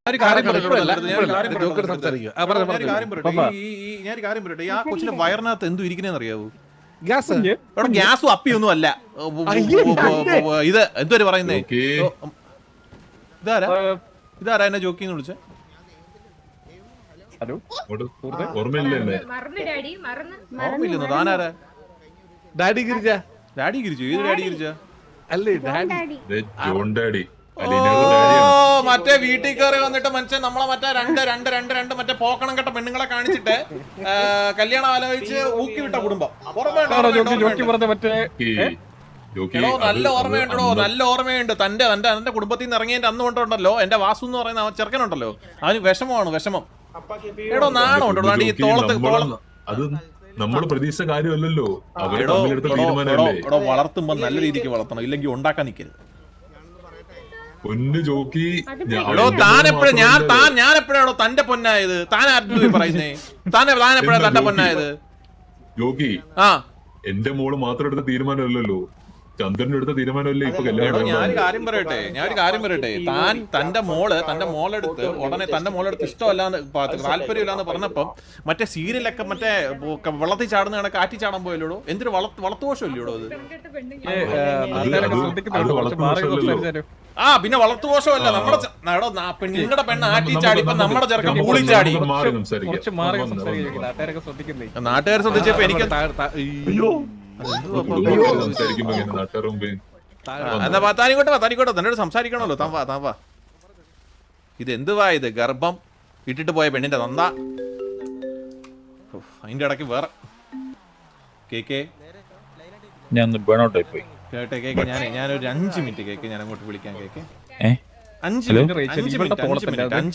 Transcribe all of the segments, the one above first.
ഞാൻ കാര്യം പറയട്ടെ, ആ കൊച്ചിന്റെ വയറിനകത്ത് എന്തു ഇരിക്കുന്നതെന്ന് അറിയാവൂ? ഗ്യാസും അപ്പിയൊന്നും അല്ല. ഇത് എന്തൊരു പറയുന്നേ? ഇതാരാ എന്നെ ജോക്കിന്ന് വിളിച്ചേ? ഓർമ്മയില്ലെന്നോ? താനാരാ? ഡാഡി ഗിരിജ. ഡാഡി ഗിരിജു? ഏത് ഡാഡി ഗിരിജ? അല്ലേ ഡാഡി ജോൺ ഡാഡി. മറ്റേ വീട്ടിൽ കയറി വന്നിട്ട് മനുഷ്യൻ നമ്മളെ മറ്റേ രണ്ട് മറ്റേ പോക്കണം കെട്ട പെണ്ണുങ്ങളെ കാണിച്ചിട്ട് കല്യാണം ആലോചിച്ച് ഊക്കി വിട്ട കുടുംബം. നല്ല ഓർമ്മയുണ്ടോ? നല്ല ഓർമ്മയുണ്ട്. തന്റെ കുടുംബത്തിൽ നിന്ന് ഇറങ്ങിയതിന്റെ അന്ന് കൊണ്ടുണ്ടല്ലോ എന്റെ വാസു എന്ന് പറയുന്ന ചെറുക്കനുണ്ടല്ലോ, അതിന് വിഷമം. എടോ നാണം ഉണ്ടോ? ഈ തോളത്ത് അത് നമ്മള് പ്രതീക്ഷ കാര്യമല്ലല്ലോ. വളർത്തുമ്പോ നല്ല രീതിക്ക് വളർത്തണം, ഇല്ലെങ്കിൽ ഉണ്ടാക്കാൻ നിൽക്കരുത്. പൊന്നു ജോക്കി, ഞാൻ എപ്പോഴാണോ തന്റെ പൊന്നായത്? താൻ ആരുടെ പറയുന്നേ? താൻ എപ്പോഴാ തന്റെ പൊന്നായത്? ജോക്കി, എന്റെ മോള് മാത്രം എടുത്ത തീരുമാനമല്ലല്ലോ, ചന്ദ്രനും എടുത്ത തീരുമാനമല്ലേ ഇപ്പൊ കല്യാണം. ഞാനൊരു കാര്യം പറയട്ടെ, താൻ തന്റെ മോളെടുത്ത് ഉടനെ തന്റെ മോളെടുത്ത് ഇഷ്ടമല്ലാന്ന് താല്പര്യമില്ലാന്ന് പറഞ്ഞപ്പം മറ്റേ സീരിയലൊക്കെ മറ്റേ വെള്ളത്തിൽ ചാടുന്ന കണക്ക് കാറ്റി ചാടാൻ പോയല്ലോ. എന്തൊരു വളർത്തുദോഷം ഇല്ലയോ അത്? പിന്നെ വളർത്തുദോഷമല്ല. നിങ്ങളുടെ പെണ്ണ് ആറ്റി ചാടിപ്പോ നമ്മുടെ ചെറുക്കൻ പൂളി ചാടി. നാട്ടുകാർ ശ്രദ്ധിച്ചപ്പോ എനിക്ക് താനിക്കോട്ടെ തന്നോട് സംസാരിക്കണല്ലോ. താവാ ഇത് എന്തുവാ? ഇത് ഗർഭം ഇട്ടിട്ട് പോയ പെണ്ണിന്റെ തന്ത. അതിന്റെ ഇടയ്ക്ക് വേറെ കേക്കേ കേട്ടെ കേക്ക്. ഞാനൊരു 5 മിനിറ്റ് കേക്ക് ഞാൻ അങ്ങോട്ട് വിളിക്കാൻ. Cake 5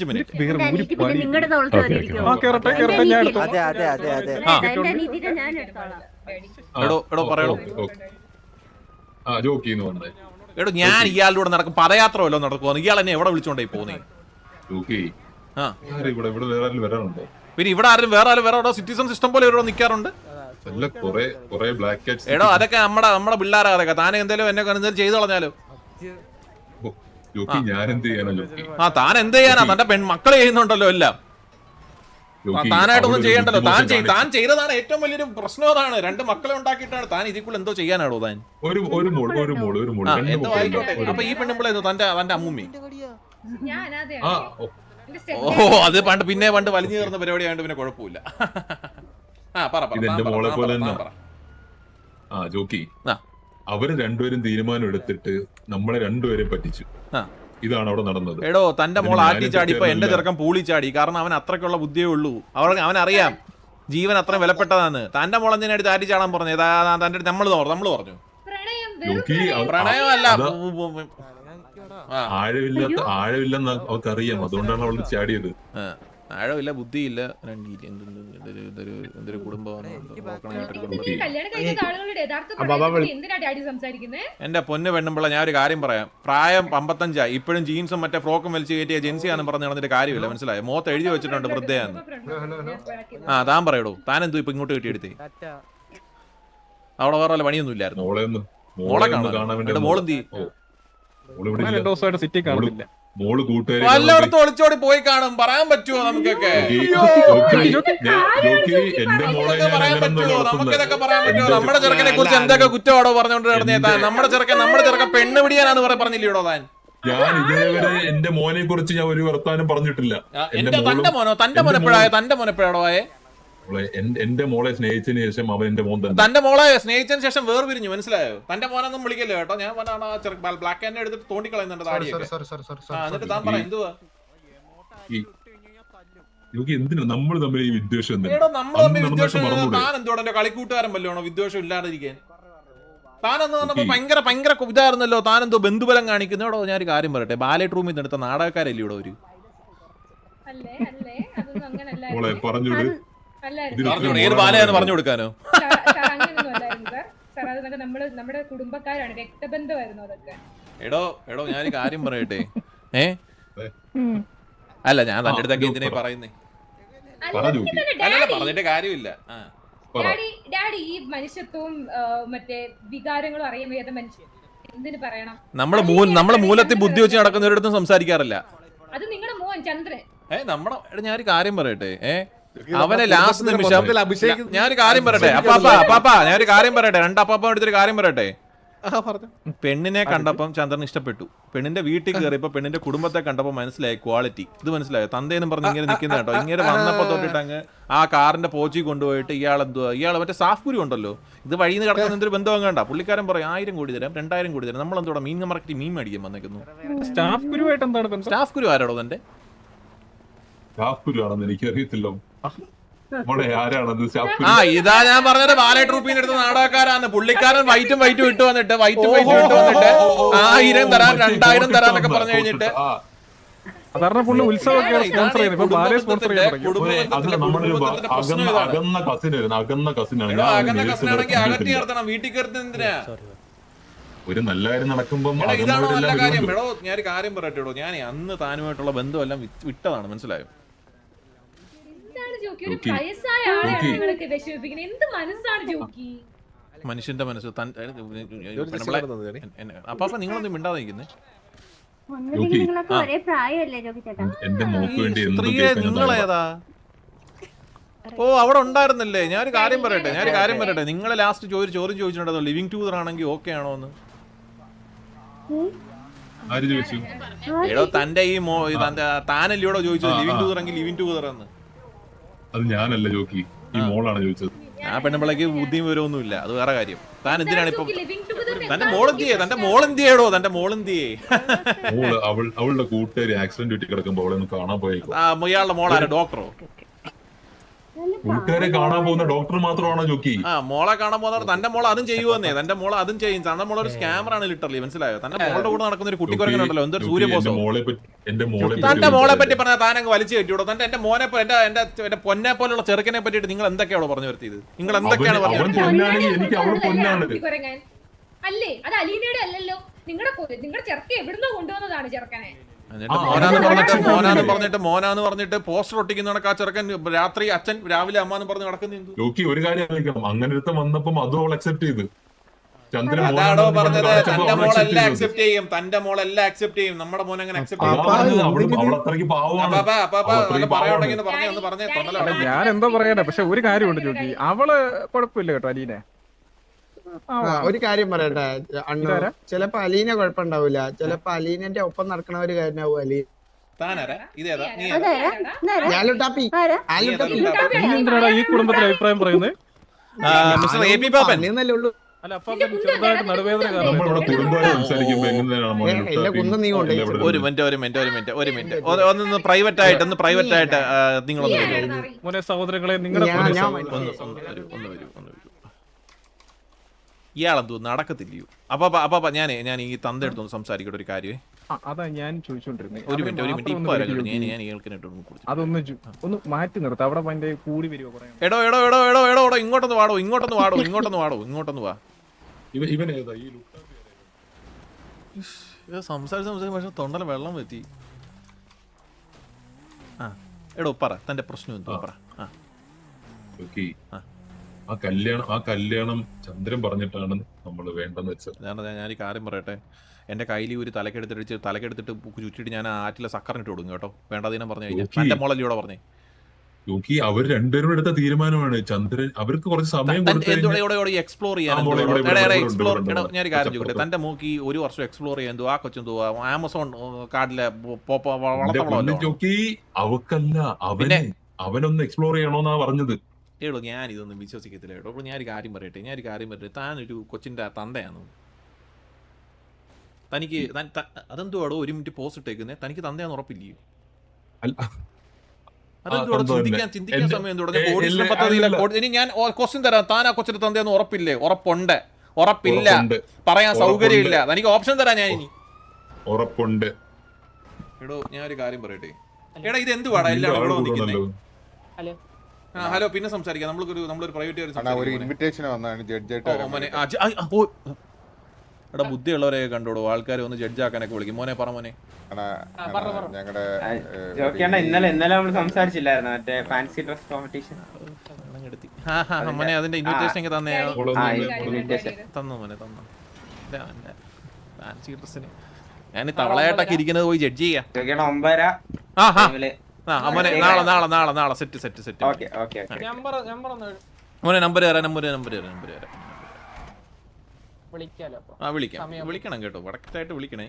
minute. എടോ ഞാൻ ഇയാളുടെ കൂടെ നടക്കും പദയാത്ര വല്ലോ നടക്കുമോ? ഇയാൾ എന്നെ എവിടെ വിളിച്ചോണ്ടേ പോന്നേ? പിന്നെ ഇവിടെ ആരും വേറെ സിറ്റിസൺ സിസ്റ്റം പോലെ ഇവിടെ നിൽക്കാറുണ്ട്. എടോ അതൊക്കെ നമ്മുടെ പിള്ളേരാ. അതൊക്കെ താനെ എന്തേലും എന്നെ ചെയ്തു കളഞ്ഞാലോ? താൻ എന്ത് ചെയ്യാനാ? തന്റെ പെൺമക്കളെ ചെയ്യുന്നുണ്ടല്ലോ എല്ലാം. താനായിട്ടൊന്നും ചെയ്യണ്ടല്ലോ. താൻ ചെയ്തതാണ് ഏറ്റവും വലിയൊരു പ്രശ്നം. അതാണ് 2 മക്കളെ ഉണ്ടാക്കിയിട്ടാണ് താൻ ഇതിക്കുള്ള എന്തോ ചെയ്യാനാണോ താൻ? എന്തോ ആയിക്കോട്ടെ. അപ്പൊ ഈ പെണ്ണുമ്പോൾ തന്റെ അമ്മൂമ്മി. അത് പണ്ട് വലിഞ്ഞു കയറുന്ന പരിപാടിയായോണ്ട് പിന്നെ കുഴപ്പമില്ല. അവര് രണ്ടുപേരും തീരുമാനം എടുത്തിട്ട് നമ്മളെ രണ്ടുപേരും പറ്റിച്ചു. ഇതാണ് അവിടെ നടന്നത്. എടോ തന്റെ മോൾ ആറ്റി ചാടിപ്പോ എന്റെ ചെറുക്കൻ പൂളി ചാടി. കാരണം അവൻ അത്രയ്ക്കുള്ള ബുദ്ധിയേ ഉള്ളൂ. അവനറിയാം ജീവൻ അത്ര വിലപ്പെട്ടതാണ്. തന്റെ മോൾ എന്തിനാ എടുത്ത് ആറ്റി ചാടാൻ പറഞ്ഞത്? തന്റെ നമ്മൾ പറഞ്ഞു പ്രണയമല്ല, ആഴമില്ലെന്ന് അവർക്കറിയാം. അതുകൊണ്ടാണ് അവൾ ചാടിയത്. ആഴമില്ല, ബുദ്ധിയില്ല. എന്തൊരു കുടുംബമാണ്. എന്റെ പൊന്ന് പെണ്ണുമ്പിള്ള, ഞാൻ ഒരു കാര്യം പറയാം. പ്രായം 55 ഇപ്പോഴും ജീൻസും മറ്റേ ഫ്രോക്കും വലിച്ചു കയറ്റിയ ജെൻസിയാണെന്ന് പറഞ്ഞ് നടന്നിട്ട് കാര്യമില്ല. മനസ്സിലായോ? മോത്ത് എഴുതി വെച്ചിട്ടുണ്ട് വൃദ്ധയാന്ന്. താൻ പറയടോ, താൻ എന്തോ ഇപ്പൊ ഇങ്ങോട്ട് കിട്ടിയെടുത്തേ? അവിടെ വേറെ വല്ല പണിയൊന്നും ഇല്ലായിരുന്നു. മോളെ കാണാൻ മോളെന്തി വല്ലയിടത്തും ഒളിച്ചോടി പോയി കാണും. പറയാൻ പറ്റുമോ നമുക്കൊക്കെ? നമുക്കിതൊക്കെ പറയാൻ പറ്റുമോ? നമ്മുടെ ചെറുക്കനെ കുറിച്ച് എന്തൊക്കെ കുറ്റമാണോ പറഞ്ഞോണ്ട് നടന്നേ താൻ? നമ്മുടെ ചെറുക്കൻ പെണ്ണ് പിടിയാനാന്ന് പറഞ്ഞില്ലയോ താൻ? ഞാൻ ഇതേവരെ എന്റെ മോനെ കുറിച്ച് ഞാൻ ഒരു വർത്താനം പറഞ്ഞിട്ടില്ല. തന്റെ മോൻ എപ്പോഴാണോ ആയേ? എന്റെ മോളെ സ്നേഹിച്ചതിന് ശേഷം അവൻ എന്റെ മോൻ തന്നെ. തന്റെ മോളെ സ്നേഹിച്ചതിന് ശേഷം വേർപിരിഞ്ഞു. മനസ്സിലായോ? തന്റെ മോനൊന്നും വിളിക്കല്ലോ കേട്ടോ. ഞാൻ ബ്ലാക്ക് ആൻഡ് എടുത്തിട്ട് തോണ്ടിക്കളയുന്നുണ്ട് താടിയൊക്കെ. എന്നിട്ട് താൻ പറ എന്തുവാ? എന്തിനാ നമ്മൾ തമ്മിൽ ഈ വിദ്വേഷം? താൻ എന്തോടെ കളിക്കൂട്ടുകാരൻ വല്ലോണോ വിദ്വേഷം ഇല്ലാതിരിക്കാൻ? താനെന്ന് പറഞ്ഞപ്പോ ഭയങ്കര ഇതായിരുന്നല്ലോ. താനെന്തോ ബന്ധുബലം കാണിക്കുന്നോടോ. ഞാനൊരു കാര്യം പറയട്ടെ, ബാലറ്റ് റൂമിൽ നിന്ന് എടുത്ത നാടകക്കാരല്ലേ ഇവിടെ ഒരു ഏത് ബാലയാന്ന് പറഞ്ഞു കൊടുക്കാനോ? നമ്മുടെ കുടുംബക്കാരാണ്, രക്തബന്ധമായിരുന്നു അതൊക്കെ. എടോ ഞാനൊരു കാര്യം പറയട്ടെ. അല്ല ഞാൻ തന്റെ അടുത്തൊക്കെ എന്തിനാ പറയുന്നേ? അല്ലല്ല പറഞ്ഞിട്ട് കാര്യമില്ല. ഡാഡി ഈ മനുഷ്യത്വവും മറ്റേ വികാരങ്ങളും അറിയാൻ വയ്യാത്ത മനുഷ്യൻ എന്തിനു പറയണം? നമ്മള് മൂലത്തിൽ ബുദ്ധി വെച്ച് നടക്കുന്നവരടുത്തും സംസാരിക്കാറില്ല. അത് നിങ്ങളുടെ മോൻ ചന്ദ്രൻ. നമ്മുടെ ഞാനൊരു കാര്യം പറയട്ടെ അവനെ ലാസ്റ്റ് നിമിഷം അഭിഷേക് ഞാനൊരു കാര്യം പറയട്ടെ അപ്പാപ്പാ ഞാനൊരു കാര്യം പറയട്ടെ രണ്ടപ്പാപ്പ എടുത്തൊരു കാര്യം പറയട്ടെ. പെണ്ണിനെ കണ്ടപ്പം ചന്ദ്രൻ ഇഷ്ടപ്പെട്ടു. പെണ്ണിന്റെ വീട്ടിൽ കയറിയപ്പോ പെണ്ണിന്റെ കുടുംബത്തെ കണ്ടപ്പോ മനസ്സിലായി ക്വാളിറ്റി. ഇത് മനസ്സിലായോ? തന്തേന്നും പറഞ്ഞ് ഇങ്ങനെ നിൽക്കുന്ന കേട്ടോ. ഇങ്ങനെ വന്നപ്പോ തൊട്ടിട്ട് അങ്ങ് ആ കാറിന്റെ പോച്ചി കൊണ്ടുപോയിട്ട് ഇയാൾ മറ്റേ സാഫ്പുരി ഉണ്ടല്ലോ, ഇത് വഴിയിൽ നിന്ന് കിടക്കുന്ന എന്തൊരു ബന്ധവും കണ്ട. പുള്ളിക്കാരൻ പറയും 1000 കോടി തരാം 2000 കോടി തരാം. നമ്മളെന്തോടെ മീൻ മാർക്കറ്റിൽ മീൻ മേടിക്കാൻ വന്നേക്കുന്നു. സ്റ്റാഫ് ഗുരു ആരാടോ തന്റെ? സ്റ്റാഫ് ഗുരു ആണെന്ന് എനിക്കറിയത്തില്ലോ. ആരാണത് സ്റ്റാഫ്? ഇതാ ഞാൻ പറഞ്ഞത് ബാലെ ട്രൂപ്പിന്റെ അടുത്ത് നാടകക്കാരാണ്. പുള്ളിക്കാരൻ വൈറ്റും ഇട്ട് വന്നിട്ട് 1000 തരാം 2000 തരാന്നൊക്കെ പറഞ്ഞു കഴിഞ്ഞിട്ട് സാധാരണ പുള്ളി ഉത്സവമൊക്കെ സ്പോൺസർ ചെയ്യുന്നത്. ഇപ്പൊ ബാലെ സ്പോൺസർ ചെയ്യാൻ തുടങ്ങി. അകന്ന കസിനാണ്. വീട്ടിൽ കയറുന്നത് എന്തിനാ? ഒരു നല്ല കാര്യം നടക്കുമ്പോ ഇതാണോ നല്ല കാര്യം? എടോ ഞാനൊരു കാര്യം പറയട്ടെടോ, ഞാൻ അന്ന് താനുമായിട്ടുള്ള ബന്ധമെല്ലാം വിട്ടതാണ്, മനസ്സിലായോ? മനുഷ്യന്റെ മനസ്സ് അപ്പൊ നിങ്ങളൊന്നും മിണ്ടാതെ നിൽക്കുന്നേ. സ്ത്രീയെ നിങ്ങളേതാ? അവിടെ ഉണ്ടായിരുന്നല്ലേ? ഞാനൊരു കാര്യം പറയട്ടെ നിങ്ങളെ ലാസ്റ്റ് ചോദ്യം ചോദിച്ചിട്ടുണ്ടോ ലിവിങ് ടൂതർ ആണെങ്കിൽ ഓക്കെ ആണോ എന്ന്? എടോ തന്റെ ഈ താനല്ലോടോ ചോദിച്ചത് ലിവിങ് ടൂതർ എങ്കിൽ ലിവിങ് ടൂതർ എന്ന്? അത് ഞാനല്ല ജോക്കി, ഈ മോളാണ് ചോദിച്ചത്. ആ പെണ്ണുമ്പിളക്ക് ബുദ്ധിയും വിവരമൊന്നുമില്ല, അത് വേറെ കാര്യം. താൻ എന്തിനാണ് ഇപ്പൊ തന്റെ മോളെന്തിയേടോ? തന്റെ മോളെന്തിയേ? അവളുടെ കൂട്ടുകാരി ആക്സിഡന്റ് പറ്റി കിടക്കുമ്പോ അവളെ ഒന്ന് കാണാൻ പോയേക്കും. ഇയാളുടെ മോളാരോ? ഡോക്ടറോ? കൂട്ടുകാരെ കാണാൻ പോകുന്ന ഡോക്ടർ മാത്രമാണോ ജോക്കി? മോളെ കാണാൻ പോകുന്ന തന്റെ മോളെ അതും ചെയ്യുവന്നേ. തന്റെ മോളെ അതും ചെയ്യും. തന്റെ മോളെ ഒരു സ്കാമറാണ് ലിറ്ററലി, മനസ്സിലായോ? തന്റെ മോളുടെ കൂടെ നടക്കുന്ന ഒരു കുട്ടിക്കുറങ്ങനുണ്ടല്ലോ, എന്തൊരു സൂര്യബോസോ. തന്റെ മോളെ പറ്റി പറഞ്ഞാൽ താനങ്ങ് വലിച്ചു കയറ്റിയോടോ. എന്റെ മോനെ എന്റെ പൊന്നെ പോലുള്ള ചെറുക്കനെ പറ്റിയിട്ട് നിങ്ങൾ എന്തൊക്കെയാണോ പറഞ്ഞു വരുത്തിയത്? നിങ്ങൾ എന്തൊക്കെയാണ് പറഞ്ഞു? അല്ലേ അത് അലീനയുടെ അല്ലല്ലോ, നിങ്ങളുടെ ചെറുക്ക എവിടുന്നോ കൊണ്ടുവന്നതാണ് ചെറുക്കനെ. മോനാന്ന് പറഞ്ഞിട്ട് പോസ്റ്റർ ഒട്ടിക്കുന്ന ആ ചെറുക്കൻ രാത്രി അച്ഛൻ രാവിലെ അമ്മ എന്ന് പറഞ്ഞ് നടക്കുന്നു. ഒരു കാര്യം ആലോചിക്കണം, അങ്ങനെ ഒരുത്തം വന്നപ്പം അതും അവൾ അക്സെപ്റ്റ് ചെയ്ത്. അതാണോ പറഞ്ഞത്? തന്റെ മോളെല്ലാം അക്സെപ്റ്റ് ചെയ്യും, തന്റെ മോളെല്ലാം അക്സെപ്റ്റ് ചെയ്യും. നമ്മുടെ മോൻ അങ്ങനെ അക്സെപ്റ്റ് ചെയ്യും. ഞാൻ എന്തോ പറയട്ടെ, പക്ഷെ ഒരു കാര്യമുണ്ട് ജോക്കി, അവള് കുഴപ്പമില്ല കേട്ടോ അലീനെ. ഒരു കാര്യം പറയട്ടെ അണ്ണു, ചിലപ്പോ അലീന കുഴപ്പമുണ്ടാവില്ല, ചിലപ്പോ അലീനന്റെ ഒപ്പം നടക്കണവര് കാര്യമാവും അലീന. ഈ കുടുംബത്തിലെ അഭിപ്രായം പറയുന്നത് അല്ല ചെറുതായിട്ട് നടുവേദന ഒരു മിനിറ്റ് ഒന്ന് പ്രൈവറ്റ് ആയിട്ട് നിങ്ങളൊന്ന് സഹോദരങ്ങളെ നിങ്ങളുടെ ഇയാളെന്തോ നടക്കത്തില്ലയോ? അപ്പൊ ഞാൻ ഈ തന്ത എടുത്തൊന്ന് സംസാരിക്കട്ടെ ഒരു കാര്യം. അതാ ഞാൻ ചോദിച്ചോണ്ടിരുന്നത്. ഒരു മിനിറ്റ് ഇപ്പൊ ഒന്ന് മാറ്റി നിർത്താം. അവിടെ കൂടി വരുമോ? എടോ ഇങ്ങോട്ടൊന്ന് വാ. സംസാരിച്ച പക്ഷെ തൊണ്ടല വെള്ളം പറ്റി. എടോ പറ തന്റെ പ്രശ്നം എന്തോ പറ. ആ കല്യാണം ചന്ദ്രൻ പറഞ്ഞിട്ടാണ് നമ്മൾ വേണ്ടെന്ന് വെച്ചത്. ഞാൻ ഈ കാര്യം പറയട്ടെ, എന്റെ കയ്യിൽ ഒരു തലക്കെടുത്തിട്ട് ചുറ്റിട്ട് ഞാൻ ആറ്റിലെ സക്കറിനിട്ട് കൊടുക്കും കേട്ടോ. വേണ്ടതിനെ പറഞ്ഞു കഴിഞ്ഞാൽ എന്റെ മോളല്ലിയോടെ പറഞ്ഞേ. അവർ രണ്ടുപേരും എടുത്ത തീരുമാനമാണ്. ചന്ദ്രൻ അവർക്ക് കുറച്ച് സമയം എക്സ്പ്ലോർ ചെയ്യാൻ. ഞാൻ ഒരു കാര്യം ചോദിക്കട്ടെ, തന്റെ മൂക്കി 1 വർഷം എക്സ്പ്ലോർ ചെയ്യാൻ ആ കൊച്ചെന്തോ ആമസോൺ കാർഡിലെ അവക്കല്ല, അവനൊന്ന് എക്സ്പ്ലോർ ചെയ്യണോന്നാ പറഞ്ഞത്. ഏടോ ഞാൻ ഇതൊന്നും വിശ്വസിക്കത്തില്ല കേട്ടോ. ഞാനൊരു കാര്യം പറയട്ടെ, താനൊരു കൊച്ചിന്റെ തന്തയാണ്. തനിക്ക് അതെന്തുവാടോ 1 മിനിറ്റ് പോസ്റ്റ് ഇട്ടേക്കുന്നേ? തനിക്ക് തന്തയാന്ന് ഉറപ്പില്ലയോ? അതെന്തുവാടോ ചിന്തിക്കാൻ സമയം എന്തുവാ? ഇനി ഞാൻ ക്വസ്റ്റ്യൻ തരാം, താൻ ആ കൊച്ചിന്റെ തന്തയാന്ന് ഉറപ്പില്ലേ? ഉറപ്പില്ല, പറയാൻ സൗകര്യമില്ല. തനിക്ക് ഓപ്ഷൻ തരാം ഞാൻ. ഇനി ഉറപ്പുണ്ട്. എടോ ഞാൻ ഒരു കാര്യം പറയട്ടെ, എടാ ഇത് എന്തുവാടാ എല്ലാവരും ഇവിടെ നിൽക്കുന്നേ? ഹലോ, പിന്നെ സംസാരിക്കാം. നമ്മളൊരു പ്രൈവറ്റ് എടാ ബുദ്ധിയുള്ളവരെ കണ്ടോളൂ. ആൾക്കാരെ ഒന്ന് ജഡ്ജാക്കാനൊക്കെ വിളിക്കും. മോനെ പറ മോനെ. ഇന്നലെ നമ്മൾ സംസാരിച്ചില്ലായിരുന്നു മറ്റേ ഫാൻസി ഡ്രസ് കോമ്പറ്റീഷൻ. മോനെ അതിന്റെ ഇൻവിറ്റേഷൻ ഒക്കെ തന്നു മോനെ. ഫാൻസി ഡ്രസ്സിന് ഞാൻ ഈ തവളയായിട്ടൊക്കെ ഇരിക്കുന്നത് പോയി ജഡ്ജ് ചെയ്യാം. ചോദിക്കണം 9:30 ആ ഹാ ടൈമില്. ആ മോനെ നാളെ സെറ്റ് ഓക്കെ ഓക്കെ ഓക്കെ. മോനെ നമ്പർ തരാം. വിളിക്കാലോ ആ വിളിക്കണം കേട്ടോ, കറക്റ്റായിട്ട് വിളിക്കണേ.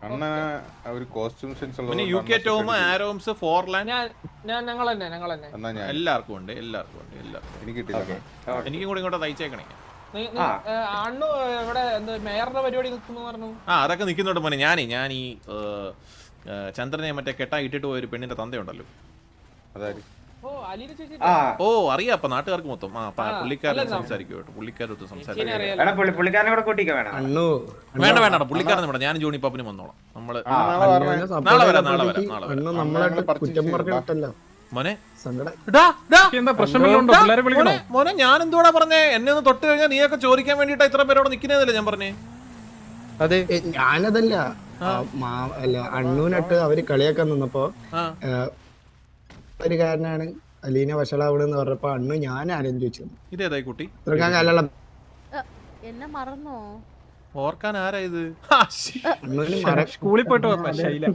അണ്ണ ഒരു കോസ്റ്റ്യൂം സെൻസ് ഉള്ളത് പിന്നെ UK ടോം ആരോംസ് ഫോർലാൻഡ് ഞങ്ങൾ തന്നെ എന്നാ ഞാൻ എല്ലാവർക്കും ഉണ്ട്. എനിക്ക് കിട്ടില്ല. എനിക്കും കൂടി ഇങ്ങോട്ട് തയ്ച്ചേക്കണേ. അണ്ണു ഇവിടെ മേയറിന്റെ പരിപാടി നിൽക്കുന്നു പറഞ്ഞു. ആ അതൊക്കെ നിൽക്കുന്നുണ്ട് മോനെ. ഞാൻ ഈ ചന്ദ്രനെ മറ്റേ കെട്ടാ ഇട്ടിട്ട് പോയൊരു പെണ്ണിന്റെ തന്തയുണ്ടല്ലോ. അതായത് ഓ അലീന ചേച്ചി ഓ അറിയാം. അപ്പൊ നാട്ടുകാർക്ക് മൊത്തം പുള്ളിക്കാരൻ സംസാരിക്കും കേട്ടോ. പുള്ളിക്കാരൊത്ത് സംസാരിക്കും. എടാ പുള്ളിക്കാരനെ കൂടെ കൂട്ടിക്കോ വേണം. അണ്ണു വേണ്ട പുള്ളിക്കാരൻ വേണ്ട. ഞാൻ ജോണി പാപ്പിനും വന്നോളാം. നമ്മള് അണ്ണുവിനെ support നാളെ ചെയ്ത വരാം. പുള്ളിക്ക് അണ്ണു നമ്മളായിട്ട് കുറ്റം പറഞ്ഞിട്ടല്ലോ മോനെ സങ്കടം. എന്താ പ്രശ്നം വല്ലതും പിള്ളേരെ വിളിക്കണോ? മോനെ ഞാൻ എന്തുകൂടാ പറഞ്ഞേ? എന്നെ ഒന്ന് തൊട്ട് കഴിഞ്ഞാൽ നീയൊക്കെ ചോദിക്കാൻ വേണ്ടിട്ട് ഇത്ര പേരോട് നിക്കുന്നതല്ലേ ഞാൻ പറഞ്ഞേ. അതെ ഞാനതല്ല അല്ല അണ്ണൂനിട്ട് അവര് കളിയാക്കാൻ നിന്നപ്പോ ഒരു കാരനാണ് അലീന വഷളാവണെന്ന് പറഞ്ഞപ്പോ അണ്ണു ഞാൻ ആരും ചോദിച്ചു ഇതേതായി കുട്ടി? ഇത്രക്കാൻ കാലുള്ള എന്നെ മറന്നോ? ഓർക്കാൻ ആരാ ഇത്? അണ്ണൂന് സ്കൂളിൽ പോയിട്ട് വന്ന ശൈല.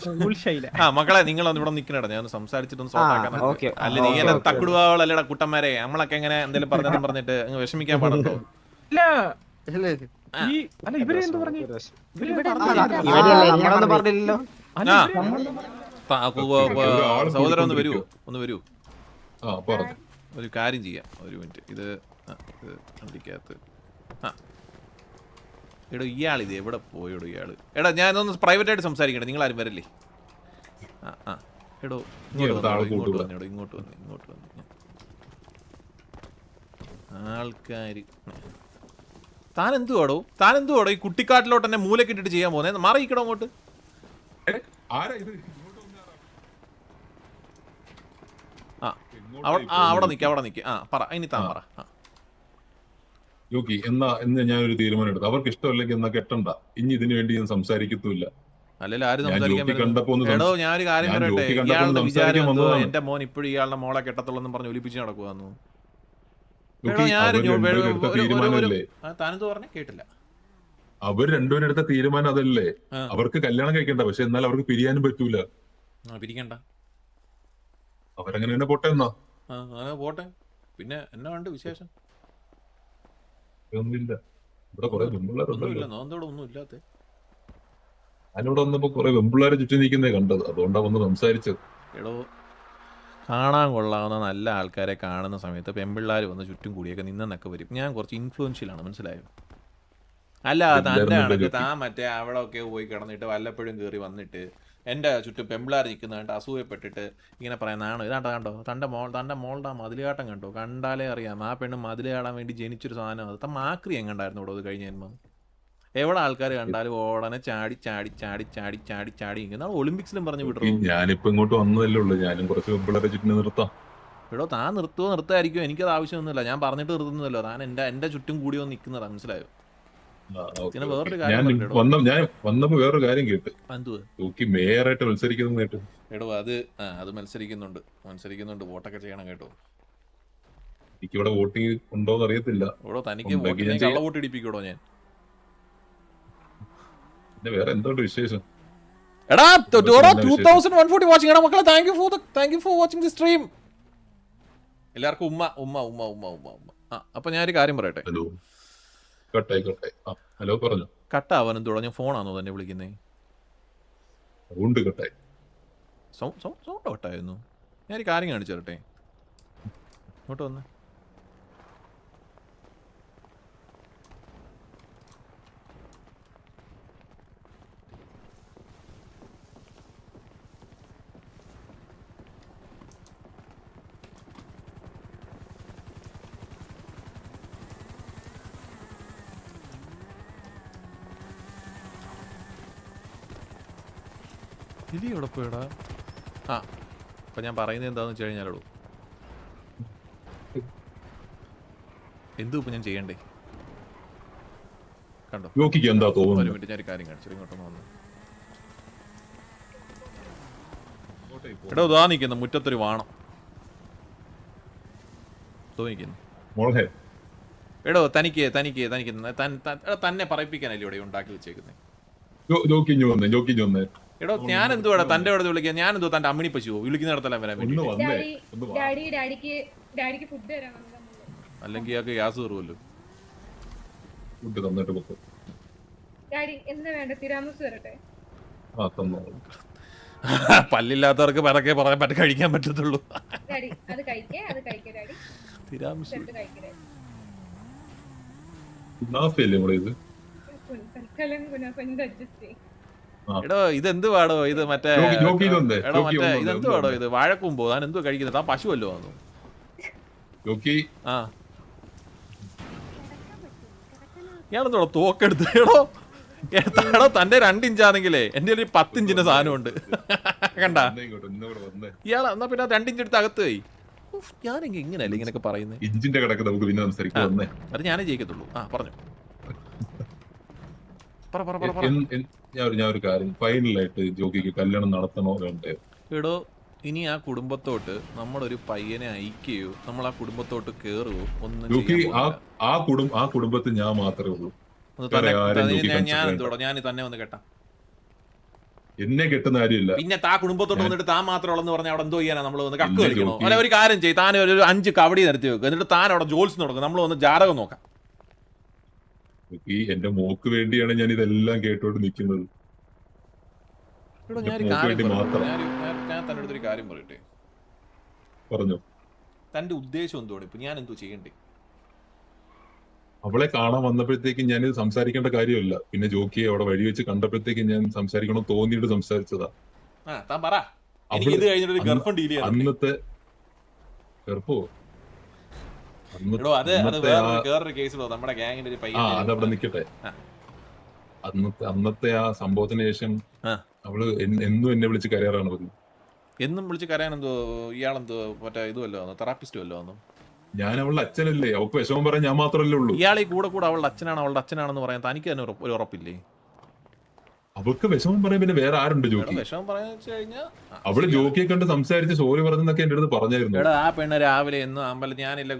സ്കൂൾ ശൈല. ആ മക്കളെ നിങ്ങളൊന്ന് ഇവിടെ നിക്കണേടാ. ഞാൻ സംസാരിച്ചിട്ടൊന്ന് സോൾട്ടാക്കാൻ. അല്ല നീ എന്നെ തക്കുടുവാളല്ലടാ കുട്ടന്മാരെ. നമ്മളൊക്കെ എങ്ങനെ എന്തെങ്കിലും പറഞ്ഞിട്ട് അങ്ങ് വിഷമിക്കാൻ പാടുണ്ടോ? ഇല്ല ഇവര് എന്ത് പറഞ്ഞു? നമ്മളൊന്നും പറഞ്ഞില്ലല്ലോ. സഹോദരൻ ഒന്ന് വരൂ. ആ പറഞ്ഞു. ഒരു കാര്യം ചെയ്യാം. ഒരു മിനിറ്റ്. ഇത് വണ്ടിക്കകത്ത്. എടോ ഇയാളിത് എവിടെ പോയോടോ ഇയാള്? എടാ ഞാനൊന്ന് പ്രൈവറ്റ് ആയിട്ട് സംസാരിക്കട്ടെ. നിങ്ങൾ ആരും വരല്ലേ? എടോ ഇങ്ങോട്ട് വന്നു. ആൾക്കാര് താനെന്തുവാടോ ഈ കുട്ടിക്കാട്ടിലോട്ട് എന്നെ മൂലക്കിട്ടിട്ട് ചെയ്യാൻ പോകുന്നത്? മാറിയിക്കടോ അങ്ങോട്ട്. ആരാ ഇത്? അവിടെ നിക്ക്. പറ ഇനി താൻ പറ. യോക്കി എന്ന് ഞാനൊരു തീരുമാനം എടുത്തു. അവർക്ക് ഇഷ്ടമല്ലെങ്കിൽ എന്നാ കെട്ടണ്ട. ഇനി ഇതിനു വേണ്ടി ഞാൻ സംസാരിക്കത്തില്ല. അല്ലല്ലോ ആരും ഞാൻ സംസാരിക്കാൻ ജോക്കി കണ്ടപ്പോ ഒന്ന് എടോ ഞാനൊരു കാര്യം ഞാൻ പറയട്ടെ. ജോക്കി കണ്ടപ്പോ ഇയാളുടെ വിചാരം സംസാരിക്കാൻ എന്തോ വന്നതാണ്. എന്റെ മോൻ ഇപ്പോഴും ഇയാളുടെ മോളെ കെട്ടത്തുള്ളെന്നും പറഞ്ഞ് ഒലിപ്പിച്ച് നടക്കുവാന്നു. യോക്കി, അവര് രണ്ടുപേരും എടുത്ത തീരുമാനമല്ലേ? താനെന്തോ പറഞ്ഞേ കേട്ടില്ല. അവർ രണ്ടുപേരും എടുത്ത തീരുമാനം അതല്ലേ? അവർക്ക് കല്യാണം കഴിക്കണ്ട. പക്ഷെ എന്നാൽ അവർക്ക് പിരിയാനും പറ്റൂല. പിരിക്കണ്ട. അവരങ്ങനെ തന്നെ പോട്ടെ എന്നാ. അങ്ങനെ പോട്ടെ. പിന്നെ എന്നാ ഉണ്ട് വിശേഷം? ഒന്നുമില്ല. ഇവിടെ കുറെ വെമ്പിള്ളേരുണ്ടല്ലോ. ഒന്നും ഇല്ലാത്ത. ഞാനിവിടെ വന്നപ്പോ കുറെ വെമ്പിള്ളേരെ ചുറ്റും നിൽക്കുന്നേ കണ്ടത്. അതുകൊണ്ടാ വന്ന് സംസാരിച്ചത്. എടോ കാണാൻ കൊള്ളാവുന്ന നല്ല ആൾക്കാരെ കാണുന്ന സമയത്ത് പെമ്പിള്ളാർ വന്ന് ചുറ്റും കൂടിയൊക്കെ നിന്നൊക്കെ വരും. ഞാൻ കുറച്ച് ഇൻഫ്ലുവൻഷ്യലാണ്, മനസ്സിലായോ? അല്ല തൻ്റെ ആണെങ്കിൽ താൻ മറ്റേ അവിടെ ഒക്കെ പോയി കിടന്നിട്ട് വല്ലപ്പോഴും കയറി വന്നിട്ട് എൻ്റെ ചുറ്റും പെമ്പിള്ളാർ നിൽക്കുന്നതായിട്ട് അസൂയപ്പെട്ടിട്ട് ഇങ്ങനെ പറയുന്നതാണോ? ഇതാണ്ടോ കണ്ടോ തൻ്റെ മോളുടെ മതിലുകാട്ടം കണ്ടോ? കണ്ടാലേ അറിയാം ആ പെണ്ണ് മതിലുകാടാൻ വേണ്ടി ജനിച്ചൊരു സാധനം. അത് മാക്രി എങ്ങണ്ടായിരുന്നു ഇവിടെ അത് കഴിഞ്ഞ ജന്മം. എവിടെ ആൾക്കാർ കണ്ടാലും ഉടനെ ചാടി ഇങ്ങനെ ഒളിമ്പിക്സിലും പറഞ്ഞു വിട്ടു. ഞാനിപ്പോ ഇങ്ങോട്ട് വന്നതല്ലേ ഉള്ളൂ. ഞാനും കുറച്ച് വെമ്പിള്ളേരെ ചുറ്റും നിർത്താം. എടോ താൻ നിർത്തായിരിക്കും. എനിക്കത് ആവശ്യമൊന്നുമില്ല. ഞാൻ പറഞ്ഞിട്ട് നിർത്തുന്നല്ലോ. താൻ എൻ്റെ ചുറ്റും കൂടി വന്ന് നിൽക്കുന്നതാണ്, മനസ്സിലായോ? പിന്നെ വേറൊരു ഞാൻ വന്നപ്പോ വേറൊരു കാര്യം കേട്ട്. എന്തുവാ? യോക്കി മേയറായിട്ട് മത്സരിക്കുന്നത് കേട്ടു. എടോ അത് മത്സരിക്കുന്നുണ്ട്. വോട്ടൊക്കെ ചെയ്യണം കേട്ടോ. എനിക്കിവിടെ വോട്ടിങ് ഉണ്ടോന്ന് അറിയത്തില്ല. എടോ തനിക്ക് കള്ള വോട്ട് ഇടിപ്പിക്കടോ ഞാൻ. പിന്നെ വേറെ എന്തോട്ട് വിശേഷം? എടാ 2140 വാച്ചിങ്. എടാ മക്കളെ thank you for watching the stream. എല്ലാവർക്കും ഉമ്മ. അപ്പൊ ഞാനൊരു കാര്യം പറയട്ടെ. ഹലോ കട്ടായി. ഹലോ പറഞ്ഞു. കട്ടാവാൻ എന്തോടാ? ഞാൻ ഫോണാണോ തന്നെ വിളിക്കുന്നേ? സൗണ്ട് കട്ടായി. സൗണ്ട് കട്ടായിരുന്നു. ഞാനൊരു കാര്യം കാണിച്ചു തരട്ടെ. ഇങ്ങോട്ട് വന്ന്. ഇത് എവിടെ പോയടാ? അപ്പം ഞാൻ പറയുന്നത് എന്താണെന്ന് വെച്ച് കഴിഞ്ഞാലോ, ഇപ്പം ഞാൻ ചെയ്യണ്ടേ? കണ്ടോ? യോക്കിക്ക് എന്താ തോന്നുന്നത്? ഒരു മിനിറ്റ്, ഞാൻ ഒരു കാര്യം കാണിച്ചു. ഇങ്ങോട്ടൊന്ന് വന്നു. എടോ ഇതാ നിൽക്കുന്നു മുറ്റത്തൊരു വാണം. മോളെ എടോ തനിക്ക് തന്നെ പറയിപ്പിക്കാനല്ലേ ഇവിടെ ഉണ്ടാക്കി വെച്ചേക്കുന്നത്? ജോക്കി വന്നേ എടോ ഞാൻ എന്തുവാടാ തന്റെ അവിടെ വിളിക്കുക? ഞാൻ എന്തോ തന്റെ അമ്മിണി പശുവോ വിളിക്കുന്നിടത്തെല്ലാം വരാൻ വേണ്ടി? ഒന്ന് വന്നേ ഡാഡി ഒന്ന് വാ. ഡാഡിക്ക് ഫുഡ് തരാൻ വന്നതാ. അല്ലെങ്കിൽ ഇയാൾക്ക് ഗ്യാസ് കയറുമല്ലോ. ഫുഡ് തന്നിട്ട് പൊക്കോ. ഡാഡി എന്താ വേണ്ട? തിരാമസ് തരട്ടെ? ആ തന്നോ. പല്ലില്ലാത്തവർക്ക് പരക്കെ പറയാൻ കഴിക്കാൻ പറ്റത്തുള്ളൂ. ഡാഡി അത് കഴിക്കേ ഡാഡി. തിരാമിസു ചെറുത് കഴിക്കേ ഡാഡി. നാഫയല്ലേ നമ്മളെ ഇത്? തൽക്കാലം കുനാഫിന്റെ അഡ്ജസ്റ്റ് ചെയ്യും. എടോ ഇതെന്ത് പാടോ ഇത്? മറ്റേ ജോക്കി ഇതൊന്നേ, എടോ ജോക്കി മറ്റേ ഒന്ന് ഇതെന്ത് പാടോ ഇത്? വാഴക്കൂമ്പോ താൻ എന്തോ കഴിക്കുന്നത്? താൻ പശുവല്ലോ വന്നു. ജോക്കി ആ ഇയാളെന്തോടോ തോക്കെടുത്ത്? എടോ തന്റെ 2 ഇഞ്ചാണെങ്കിലേ എന്റെ ഒരു 10 ഇഞ്ചിന്റെ സാധനമുണ്ട്. കണ്ട ഇന്നോട് വന്നേ. ഇയാള് എന്നാ പിന്നെ 2 ഇഞ്ച് എടുത്ത് അകത്ത് പോയി. ഞാനെങ്കിൽ ഇങ്ങനെയല്ലേ ഇങ്ങനെയൊക്കെ പറയുന്നത്? ഇഞ്ചിന്റെ കണക്ക് നമുക്ക് പിന്നെ സംസാരിക്കാം. വന്നേ. അത് ഞാനേ ജയിക്കത്തുള്ളൂ. ആ പറഞ്ഞു. പറ പറ പറ പറ. ഞാൻ ഒരു കാര്യം, ഫൈനലായിട്ട് ജോക്കിക്ക് കല്യാണം നടത്തണോ വേണ്ടേ? എടോ ഇനി ആ കുടുംബത്തോട്ട് നമ്മളൊരു പയ്യനെ അയക്കുകയോ നമ്മൾ ആ കുടുംബത്തോട്ട് കേറുകയോ ഒന്നും ജോക്കി ചെയ്യാൻ പോകുന്നില്ല. ആ കുടുംബത്തിൽ ഞാൻ മാത്രമേ ഉള്ളൂ. ഒന്ന് വേറെ ആരും ജോക്കി ഞാൻ consider എന്തോടോ ഞാൻ തന്നെ വന്ന് കേട്ടാ? എന്നെ കെട്ടുന്ന കാര്യമില്ല. പിന്നെ താ കുടുംബത്തോട്ട് വന്നിട്ട് താൻ മാത്രം ഉള്ളെന്ന് പറഞ്ഞാൽ അവിടെ എന്തോ ചെയ്യാനാ? നമ്മൾ വന്ന് കക്ക് ഇല്ല കളിക്കണോ? ജോക്കി. അല്ലെ ഒരു കാര്യം ചെയ്യും, താൻ ഒരു 5 കബഡി നിരത്തി വെക്കും, എന്നിട്ട് താൻ അവിടെ ജോൽസ് നടക്കും, നമ്മൾ വന്ന് ജാതകം നോക്കാം. ജോക്കി എന്റെ മോക്ക് വേണ്ടിയാണ് ഞാൻ ഇതെല്ലാം കേട്ടോണ്ട് നിൽക്കുന്നത്. എടോ എന്റെ ഞാനൊരു മോക്ക് കാര്യം വേണ്ടി പറയട്ടെ? മാത്രം. ഞാൻ തന്റെ അടുത്തൊരു കാര്യം പറയട്ടെ? പറഞ്ഞു. തന്റെ ഉദ്ദേശം എന്തോടെ? ഇപ്പൊ ഞാൻ എന്തോ ചെയ്യണ്ടേ? അവളെ കാണാൻ വന്നപ്പോഴത്തേക്കും ഞാനിത് സംസാരിക്കേണ്ട കാര്യമല്ല. പിന്നെ ജോക്കിയെ അവിടെ വഴി വെച്ച് കണ്ടപ്പോഴത്തേക്കും ഞാൻ സംസാരിക്കണം തോന്നിയിട്ട് സംസാരിച്ചതാ. ആ താൻ പറ. എനിക്ക് ഇത് കഴിഞ്ഞിട്ട് ഗർഭം ഡീൽ ചെയ്യാൻ. അന്നത്തെ ഗർഭോ? എടോ അത് വേറൊരു കേസിലോ നമ്മുടെ ഗ്യാങ്ങിന്റെ ഒരു പയ്യൻ. അതവിടെ നിക്കട്ടെ. ആ. അന്നത്തെ ആ സംഭവത്തിന് ശേഷം ആ. അവള് എന്നും എന്നെ വിളിച്ച് കരയാറാണ് പതിവ്. എന്നും വിളിച്ച് കരയാൻ എന്തോ ഇയാളെന്തോ മറ്റേ ഇതുമല്ലോ തെറാപ്പിസ്റ്റ് വല്ലോ വന്നു. ഞാൻ അവളുടെ അച്ഛനല്ലേ, അവൾക്ക് വിഷമം പറയാൻ ഞാൻ മാത്രമല്ലേ ഉള്ളൂ. ഇയാളെ കൂടെ അവളുടെ അച്ഛനാണെന്ന് പറയാൻ തനിക്ക് തന്നെ ഒരു ഉറപ്പില്ലേ? അവൾക്ക് വിഷമം പറയാൻ പിന്നെ വേറെ ആരുണ്ട് ജോക്കി? വിഷമം പറയാന്ന് വെച്ച് കഴിഞ്ഞാൽ അവള് ജോക്കിയെ കണ്ട് സംസാരിച്ച് സോറി പറഞ്ഞെന്നൊക്കെ എന്റെ അടുത്ത് പറഞ്ഞായിരുന്നു. എടാ ആ പെണ്ണ് രാവിലെ എന്നും അമ്പലം ഞാനില്ല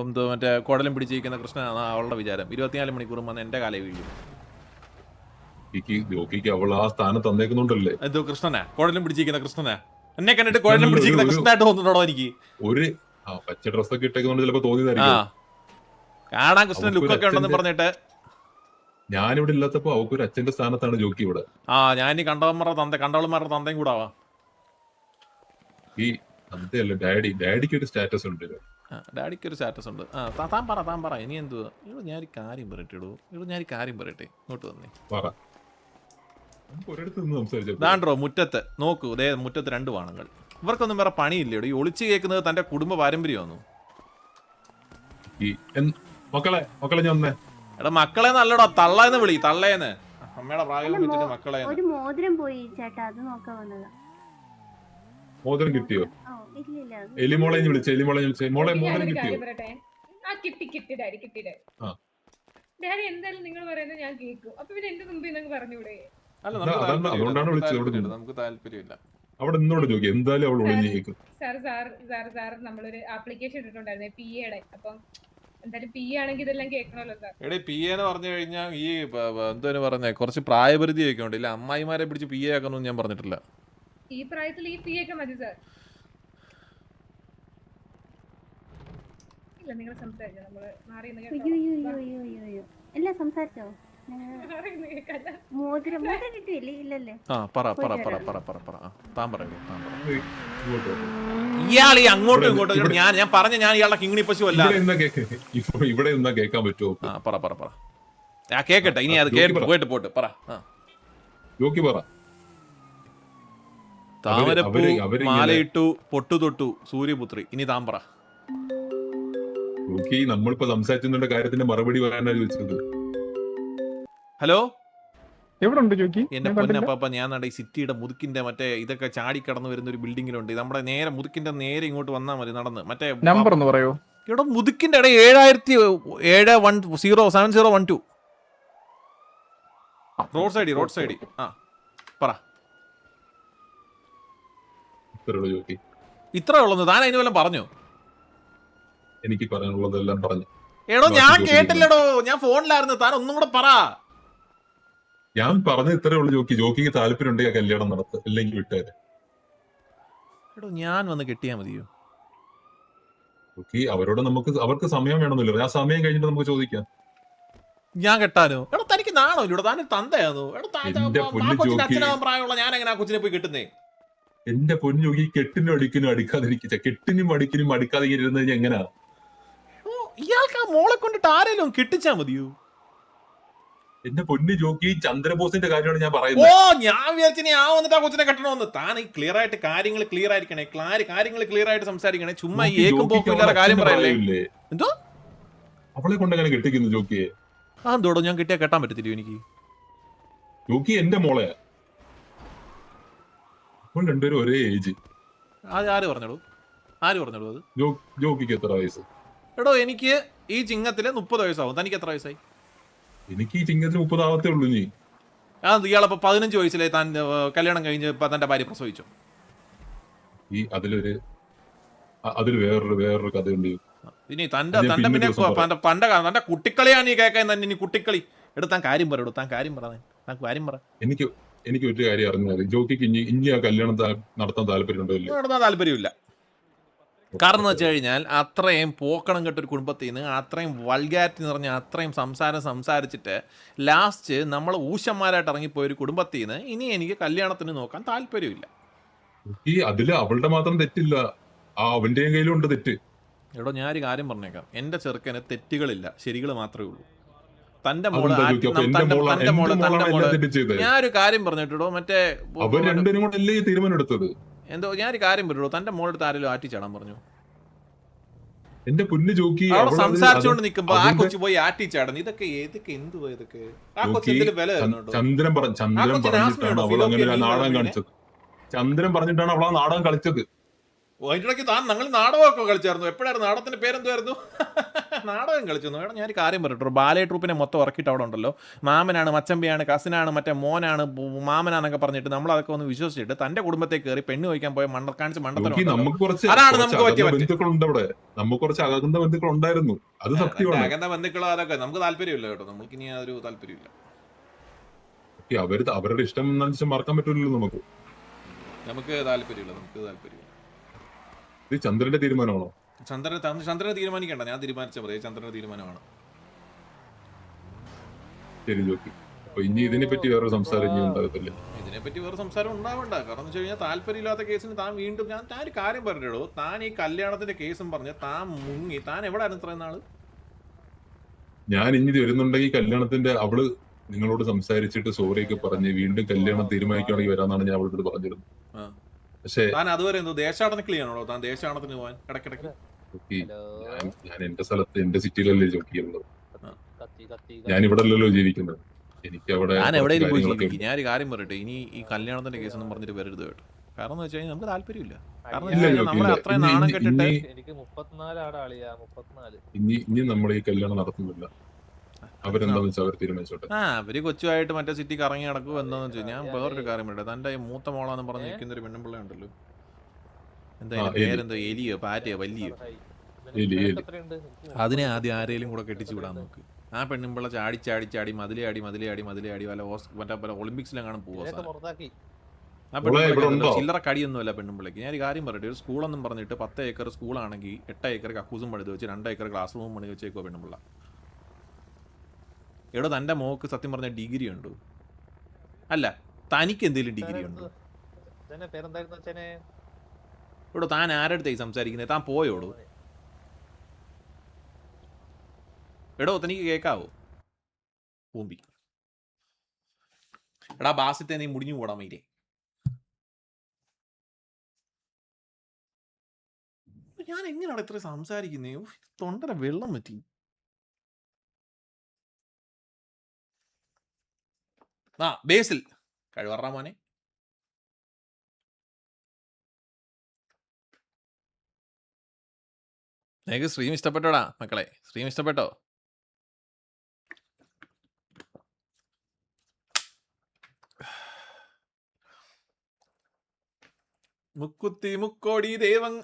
എന്തോ മറ്റേ കുടലും പിടിച്ചിരിക്കുന്ന കൃഷ്ണനാണ് അവളുടെ വിചാരം. 24 മണിക്കൂറും വന്ന് എന്റെ കാലേ വീഴും. ജോക്കിക്ക് അവൾ ആ സ്ഥാനം തന്നേക്കുന്നുണ്ടല്ലേ? എന്തോ കൃഷ്ണനാ കുടലും പിടിച്ചിരിക്കുന്ന കൃഷ്ണനാ? എന്നെ കണ്ടിട്ട് കുടലും പിടിച്ചിരിക്കുന്ന കൃഷ്ണനായിട്ട് തോന്നുന്നുണ്ടോ എനിക്ക്? ഒരു പച്ച ഡ്രസ്സൊക്കെ ഇട്ടേക്കുന്നുണ്ട് ചിലപ്പോ ആ തോന്നിയതായിരിക്കും. കാണാൻ കൃഷ്ണൻ ലുക്കൊക്കെ ഉണ്ടെന്ന് പറഞ്ഞിട്ട്. ഞാനിവിടെ ഇല്ലാത്തപ്പോ അവക്കൊരു അച്ഛന്റെ സ്ഥാനത്താണ് ജോക്കി ഇവിടെ. ഞാൻ ഈ കണ്ടവളന്മാരുടെ തന്തയും കൂടെ ആവാം. ഈ തന്തയല്ല ഡാഡിക്ക് ഒരു സ്റ്റാറ്റസ് ഉണ്ട്. ഡാഡിക്ക് ഒരു സ്റ്റാറ്റസ് ഉണ്ട്. താൻ പറ ഇനി എന്തുവാ? ഞാനൊരു കാര്യം പറയട്ടെ ഇങ്ങോട്ട് വന്നേ. പറ. ഒരിടത്ത് നിന്ന് സംസാരിച്ചു. ദാണ്ടോ മുറ്റത്ത് നോക്കൂ, മുറ്റത്ത് 2 വാണങ്ങൾ. ഇവർക്കൊന്നും വേറെ പണിയില്ലേടോ? ഈ ഒളിച്ചു കേൾക്കുന്നത് തന്റെ കുടുംബ പാരമ്പര്യമാണോ? മക്കളെ ഞാൻ വന്നേ. എടാ മക്കളെ നല്ലടാ, തള്ളേന്ന് വിളി, തള്ളേന്ന്. അമ്മയുടെ പ്രായം വെച്ചിട്ട് മക്കളെ. ഒരു മോതിരം പോയി ചേട്ടാ, അത് നോക്കാൻ വന്നതാ. മോതിരം കിട്ടിയോ? ഇല്ലില്ല. എലിമോളെ വിളിച്ച മോളെ മോതിരം ഞാനൊരു കിട്ടിയോ? കാര്യം പറയട്ടെ? ആ കിട്ടി ഡാഡി. ആ. ഡാഡി എന്തായാലും നിങ്ങൾ പറയുന്നത് ഞാൻ കേൾക്കും. അപ്പൊ പിന്നെ എന്റെ മുമ്പിൽ നിങ്ങൾക്ക് പറഞ്ഞൂടെ? അല്ല അതുകൊണ്ടാണ് വിളിച്ചത്. നമുക്ക് താല്പര്യമില്ല. അവിടെ നിന്നോട് ജോക്കി എന്തായാലും അവൾ ഒളിഞ്ഞേക്കും. സാർ നമ്മളൊരു ആപ്ലിക്കേഷൻ ഇട്ടിട്ടുണ്ടായിരുന്നു PA യുടെ. അപ്പം എന്തായാലും PA ആണെങ്കിൽ ഇതെല്ലാം കേൾക്കണമല്ലോ സാർ. എടേ PA എന്ന് പറഞ്ഞു കഴിഞ്ഞാൽ ഈ എന്തോന്ന് പറഞ്ഞേ കുറച്ച് പ്രായപരിധി ഒക്കെ ഉണ്ട്. ഇല്ല അമ്മായിമാരെ പിടിച്ച് PA ആക്കണമെന്ന് ഞാൻ പറഞ്ഞിട്ടില്ല. ഈ പ്രായത്തിൽ ഈ PA ഒക്കെ മതി സാർ. ഇല്ല നിങ്ങൾ സംസാരിച്ചോ, നമ്മള് മാറി അയ്യോ എല്ലാം സംസാരിച്ചോ? മോതിരം കിട്ടിയില്ലേ? ഇല്ലല്ലേ? പറ താൻ പറയൂ. ഇയാൾ ഈ അങ്ങോട്ടും ഇങ്ങോട്ടും ഞാൻ പറഞ്ഞ ഞാൻ ഇയാളുടെ കിങ്ങിണി പശു അല്ല. ഇവിടെ നിന്നാ കേൾക്കാൻ പറ്റുമോ? പറ കേക്കട്ടെ. ഇനി അത് കേട്ട് പോട്ട് പറ. ജോക്കി പറ. താമരപ്പൂ മാലയിട്ടു പൊട്ടുതൊട്ടു സൂര്യപുത്രി. ഇനി താൻ പറ. ജോക്കി നമ്മളിപ്പോ സംസാരിച്ചതിന്റെ കാര്യത്തിന്റെ മറുപടി പറയാനാണ് ചോദിച്ചത്. ഹലോ എവിടെ ഉണ്ട് ജോക്കി? എന്റെ പൊന്നപ്പാപ്പ ഞാൻ ഈ സിറ്റിയുടെ മുതുക്കിന്റെ മറ്റേ ഇതൊക്കെ ചാടിക്കടന്ന് വരുന്ന ഒരു ബിൽഡിങ്ങിലുണ്ട്. നമ്മുടെ നേരെ മുതുക്കിന്റെ നേരെ ഇങ്ങോട്ട് വന്നാൽ മതി നടന്ന്. മറ്റേ നമ്പർ ഒന്ന് പറയോ? ഇവിടെ മുതുക്കിന്റെ ഇടയിൽ 7012 റോഡ് സൈഡ്. പറ. ജോക്കി ഇത്ര ഉള്ളു? താൻ അതിന് വല്ലതും പറഞ്ഞോ? എനിക്ക് പറയാനുള്ളതെല്ലാം പറഞ്ഞു. എടോ ഞാൻ കേട്ടില്ലടോ, ഞാൻ ഫോണിലായിരുന്നു. താൻ ഒന്നും കൂടെ പറ. ഞാൻ പറഞ്ഞ ഇത്രേ ഉള്ളൂ ജോക്കിക്ക് താല്പര്യം ഉണ്ടെങ്കിൽ ആ കല്യാണം നടത്തുക, അല്ലെങ്കിൽ വിട്ടേരെ. എടോ ഞാൻ വന്ന് കെട്ടിയാ മതിയോ? ജോക്കി അവരോട് അവർക്ക് സമയം വേണമെന്നില്ല, ആ സമയം കഴിഞ്ഞിട്ട് നമുക്ക് ചോദിക്കാം. ഞാൻ കെട്ടാനോ? എടോ തനിക്ക് നാണോ ഇല്ലടോ? താൻ തന്തയാണോ? എടോ എന്റെ ആ പൊന്നു കൊച്ചിന്റെ ജോക്കി, അച്ഛനാവാൻ പ്രായമുള്ള ഞാൻ എങ്ങനെ ആ കൊച്ചിനെ പോയി കിട്ടുന്നേ? എന്റെ പൊന്നു ജോക്കി, കെട്ടിനും അടിക്കിനും അടുക്കാതിരിക്കുക, കെട്ടിനും അടിക്കിനും അടുക്കാതെ ഇരുന്ന് കഴിഞ്ഞാൽ എങ്ങനെയാ? ഓ ഇയാൾക്ക് ആ മോളെ കൊണ്ടിട്ട് ആരെങ്കിലും കെട്ടിച്ചാ മതിയോ? എന്റെ പൊന്നു ജോക്കി, ചന്ദ്രബോസിന്റെ കാര്യമാണ് ഞാൻ ഓ പറയുന്നത്. ഞാൻ വിചാരിച്ചു ആ വന്നിട്ട് ആ കൊച്ചിനെ കെട്ടണമെന്ന്. താൻ ഈ ക്ലിയർ ആയിട്ട് കാര്യങ്ങൾ ക്ലിയർ ആയിരിക്കണേ, കാര്യങ്ങൾ ക്ലിയർ ആയിട്ട് സംസാരിക്കണേ. ചുമ്മാ ഈ ഏക്കും പോക്കും ഇല്ലാതെ കാര്യം പറയല്ലേ. എന്തോ അവളെ കൊണ്ടെങ്ങനെ കെട്ടിക്കുന്നു ജോക്കിയെ? ആ എന്തോടോ ഞാൻ കിട്ടിയാ കെട്ടാൻ പറ്റത്തില്ലയോ എനിക്ക്? ജോക്കി എന്റെ മോളെ, അപ്പോൾ രണ്ടുപേരും ഒരേ ഏജ്. ആര് പറഞ്ഞോളൂ? ആര് പറഞ്ഞോളൂ അത്? ജോക്കിക്ക് എത്ര വയസ്സ്? എടോ എനിക്ക് ഈ ചിങ്ങത്തില് 30 വയസ്സാവും. തനിക്ക് എത്ര വയസ്സായി? എനിക്ക് ഈ ചിങ്ങത്തിന് 30 ആവത്തേ ഉള്ളൂ. നീ ആ ഇയാളപ്പോ 15 വയസ്സിലെ താൻ കല്യാണം കഴിഞ്ഞ് തന്റെ ഭാര്യ പ്രസവിച്ചോ? ഈ അതിൽ വേറൊരു കഥയുണ്ട്. ഇനി തന്റെ പിന്നെ തന്റെ കുട്ടിക്കളിയാണ് നീ കേൾക്കാൻ തന്നെ. ഇനി കുട്ടിക്കളി എടുത്ത് താൻ കാര്യം പറയടോ, താൻ കാര്യം പറ. എനിക്ക് ഒരു കാര്യം അറിഞ്ഞാൽ ജോക്കിക്ക് ഇനി ആ കല്യാണം നടത്താൻ താല്പര്യമുണ്ടോ? നടത്താൻ താല്പര്യമില്ല. കാരണം എന്ന് വെച്ച് കഴിഞ്ഞാൽ അത്രയും പോക്കണം കെട്ടൊരു കുടുംബത്തിൽ നിന്ന് അത്രയും വൾഗാരിറ്റി നിറഞ്ഞ അത്രയും സംസാരിച്ചിട്ട് ലാസ്റ്റ് നമ്മൾ ഊശന്മാരായിട്ട് ഇറങ്ങിപ്പോയൊരു കുടുംബത്തിൽ നിന്ന് ഇനി എനിക്ക് കല്യാണത്തിന് നോക്കാൻ താല്പര്യമില്ല. ഈ അതില് അവളുടെ മാത്രം തെറ്റില്ല, അവന്റെയും കയ്യിലുണ്ട് തെറ്റ്. എടോ ഞാനൊരു കാര്യം പറഞ്ഞേക്കാം, എന്റെ ചെറുക്കന് തെറ്റുകളില്ല, ശരികൾ മാത്രമേ ഉള്ളൂ. തന്റെ മോള് ഞാനൊരു കാര്യം പറഞ്ഞിട്ടോ, മറ്റേ അവർ രണ്ടുപേരും കൂടെ അല്ലേ തീരുമാനം എടുത്തത്? എന്തോ ഞാനൊരു കാര്യം പറഞ്ഞോ, തന്റെ മോളെടുത്ത് ആരെങ്കിലും ആറ്റിച്ചാടാൻ പറഞ്ഞു? എന്റെ പൊന്നു ജോക്കി, അവിടെ സംസാരിച്ചുകൊണ്ട് നിൽക്കുമ്പോ ആ കൊച്ചു പോയി ആറ്റിച്ചാടുന്നു. ഇതൊക്കെ എന്തുവാ ഇതൊക്കെ? ആ കൊച്ചു എന്തെങ്കിലും വില തരുന്നുണ്ടോ? ചന്ദ്രൻ പറഞ്ഞിട്ടാണ് അവൾ അങ്ങനെ നാടകം കളിച്ചത്. ചന്ദ്രൻ പറഞ്ഞിട്ടാണ് അവൾ ആ നാടകം കളിച്ചത്. അതിനിടയ്ക്ക് ഞങ്ങൾ നാടകമൊക്കെ കളിച്ചായിരുന്നു. എപ്പോഴായിരുന്നു നാടകത്തിന്റെ പേരെന്തുവായിരുന്നു? നാടകം കളിച്ചിരുന്നു. വേണം ഞാൻ കാര്യം പറഞ്ഞിട്ടോ, ബാലേ ട്രൂപ്പിനെ മൊത്തം ഇറക്കിയിട്ട് അവിടെ ഉണ്ടല്ലോ, മാമനാണ്, മച്ചമ്പിയാണ്, കസിനാണ്, മറ്റേ മോനാണ്, മാമനാന്നൊക്കെ പറഞ്ഞിട്ട് നമ്മൾ അതൊക്കെ ഒന്ന് വിശ്വസിച്ചിട്ട് തന്റെ കുടുംബത്തെ കയറി പെണ്ണ് ചോദിക്കാൻ പോയ കാണിച്ച് അതാണ് നമുക്ക് പറ്റിയ ബന്ധുക്കളുണ്ട് അവിടെ. നമുക്ക് കുറച്ച് അകന്ന ബന്ധുക്കൾ ഉണ്ടായിരുന്നു, അത് സത്യമാണ്. അകന്ന ബന്ധുക്കളോ അതൊക്കെ നമുക്ക് താല്പര്യമില്ല കേട്ടോ, നമുക്ക് ഇനി അതൊരു താല്പര്യമില്ല. അവരുടെ ഇഷ്ടം മറക്കാൻ പറ്റില്ലല്ലോ നമുക്ക് താല്പര്യമില്ല. ഇത് ചന്ദ്രന്റെ തീരുമാനമാണോ? ചന്ദ്രനെ തീരുമാനിക്കണ്ട, ഞാൻ തീരുമാനിച്ച പറയാം, ചന്ദ്രന്റെ തീരുമാനമാണ്. ശരി ജോക്കി, അപ്പൊ ഇനി ഇതിനെപ്പറ്റി വേറെ സംസാരം ഇനി ഉണ്ടാകത്തില്ല. ഇതിനെപ്പറ്റി വേറെ സംസാരം ഉണ്ടാവണ്ട. കാരണം എന്ന് വെച്ച് കഴിഞ്ഞാൽ താല്പര്യമില്ലാത്ത കേസിന് താൻ വീണ്ടും ഞാൻ ഒരു കാര്യം പറഞ്ഞിടൂ, താൻ ഈ കല്യാണത്തിന്റെ കേസും പറഞ്ഞ് താൻ മുങ്ങി. താൻ എവിടെ ആയിരുന്നു ഇത്രയും നാള്? ഞാൻ ഇനി വരുന്നുണ്ടെങ്കിൽ കല്യാണത്തിന്റെ അവള് നിങ്ങളോട് സംസാരിച്ചിട്ട് സോറിയൊക്കെ പറഞ്ഞ് വീണ്ടും കല്യാണം തീരുമാനിക്കുകയാണെങ്കിൽ വരാന്നാണ് ഞാൻ അവളോട് പറഞ്ഞിരുന്നത്. പക്ഷേ താൻ അതുവരെ എന്തോ ദേശാടനക്കിളിയാണോ താൻ ദേശാടനത്തിന് പോവാൻ ഇടയ്ക്കിടയ്ക്ക്? ഞാൻ എന്റെ സ്ഥലത്ത് എന്റെ സിറ്റിയിലല്ലേ ജോക്കിയുള്ളത്, ഞാൻ ഇവിടെ അല്ലല്ലോ ജീവിക്കുന്നത്. എനിക്ക് അവിടെ എവിടെയും പോയി ജീവിക്കും. ഞാൻ ഒരു കാര്യം പറയട്ടെ, ഇനി ഈ കല്യാണത്തിന്റെ കേസ് ഒന്നും പറഞ്ഞിട്ട് വരരുത് കേട്ടോ. കാരണം എന്ന് വെച്ച് കഴിഞ്ഞാൽ നമുക്ക് താല്പര്യമില്ല. കാരണം നമ്മളെ അത്രയും നാണം കെട്ടിട്ട് ഇനി നമ്മൾ ഈ കല്യാണം നടത്തുന്നില്ല. അവരെന്താന്ന് വെച്ചാൽ അവർ തീരുമാനിച്ചോട്ടെ. അവര് കൊച്ചുമായിട്ട് മറ്റേ സിറ്റിക്ക് ഇറങ്ങി നടക്കും. എന്താന്ന് വെച്ചാൽ ഞാൻ വേറൊരു കാര്യം പറയട്ടെ, തന്റെ മൂത്ത മോളാന്ന് പറഞ്ഞ് നിൽക്കുന്ന ഒരു പെണ്ണുമ്പിള്ള ഉണ്ടല്ലോ, എന്താ പേരെന്തോ, എലിയോ പാറ്റയോ വല്ലിയോ, അതിനെ ആദ്യം ആരെങ്കിലും കൂടെ കെട്ടിച്ചു വിടാൻ നോക്ക്. ആ പെണ്ണുമ്പിള്ള ചാടി മതിലയാടി വല്ല മറ്റേ ഒളിമ്പിക്സിലെങ്ങാനും പോവാ. ആ പെണ്ണുമ്പിള്ള ചില്ലറ കടിയൊന്നുമല്ല പെണ്ണുമ്പിള്ളക്ക്. ഞാൻ ഒരു കാര്യം പറയട്ടെ, ഒരു സ്കൂളെന്നും പറഞ്ഞിട്ട് 10 ഏക്കർ സ്കൂളാണെങ്കിൽ 8 ഏക്കർ കക്കൂസും പണിത് വെച്ച് 2 ഏക്കർ ക്ലാസ് റൂമും പണി വെച്ചേക്കോ പെണ്ണുമ്പിള്ള. എടോ തന്റെ മോക്ക് സത്യം പറഞ്ഞ ഡിഗ്രി ഉണ്ടോ? അല്ല തനിക്ക് എന്തെങ്കിലും ഡിഗ്രി ഉണ്ടോ? എടോ താൻ ആരടുത്തായി സംസാരിക്കുന്നത്? താൻ പോയോടോ? എടോ തനിക്ക് കേക്കാവോ? പൂമ്പി എടാ ബാസിത്തെ നീ മുടിഞ്ഞു പോടാ മൈരേ. ഞാൻ എങ്ങനെയാണ് ഇത്ര സംസാരിക്കുന്നേ? തൊണ്ടര വെള്ളം പറ്റി. ബേസിൽ കഴിവറാ മോനെ. നിനക്ക് സ്ട്രീം ഇഷ്ടപ്പെട്ടോടാ മക്കളെ? സ്ട്രീം ഇഷ്ടപ്പെട്ടോ? മുക്കുത്തി മുക്കോടി ദേവൻ.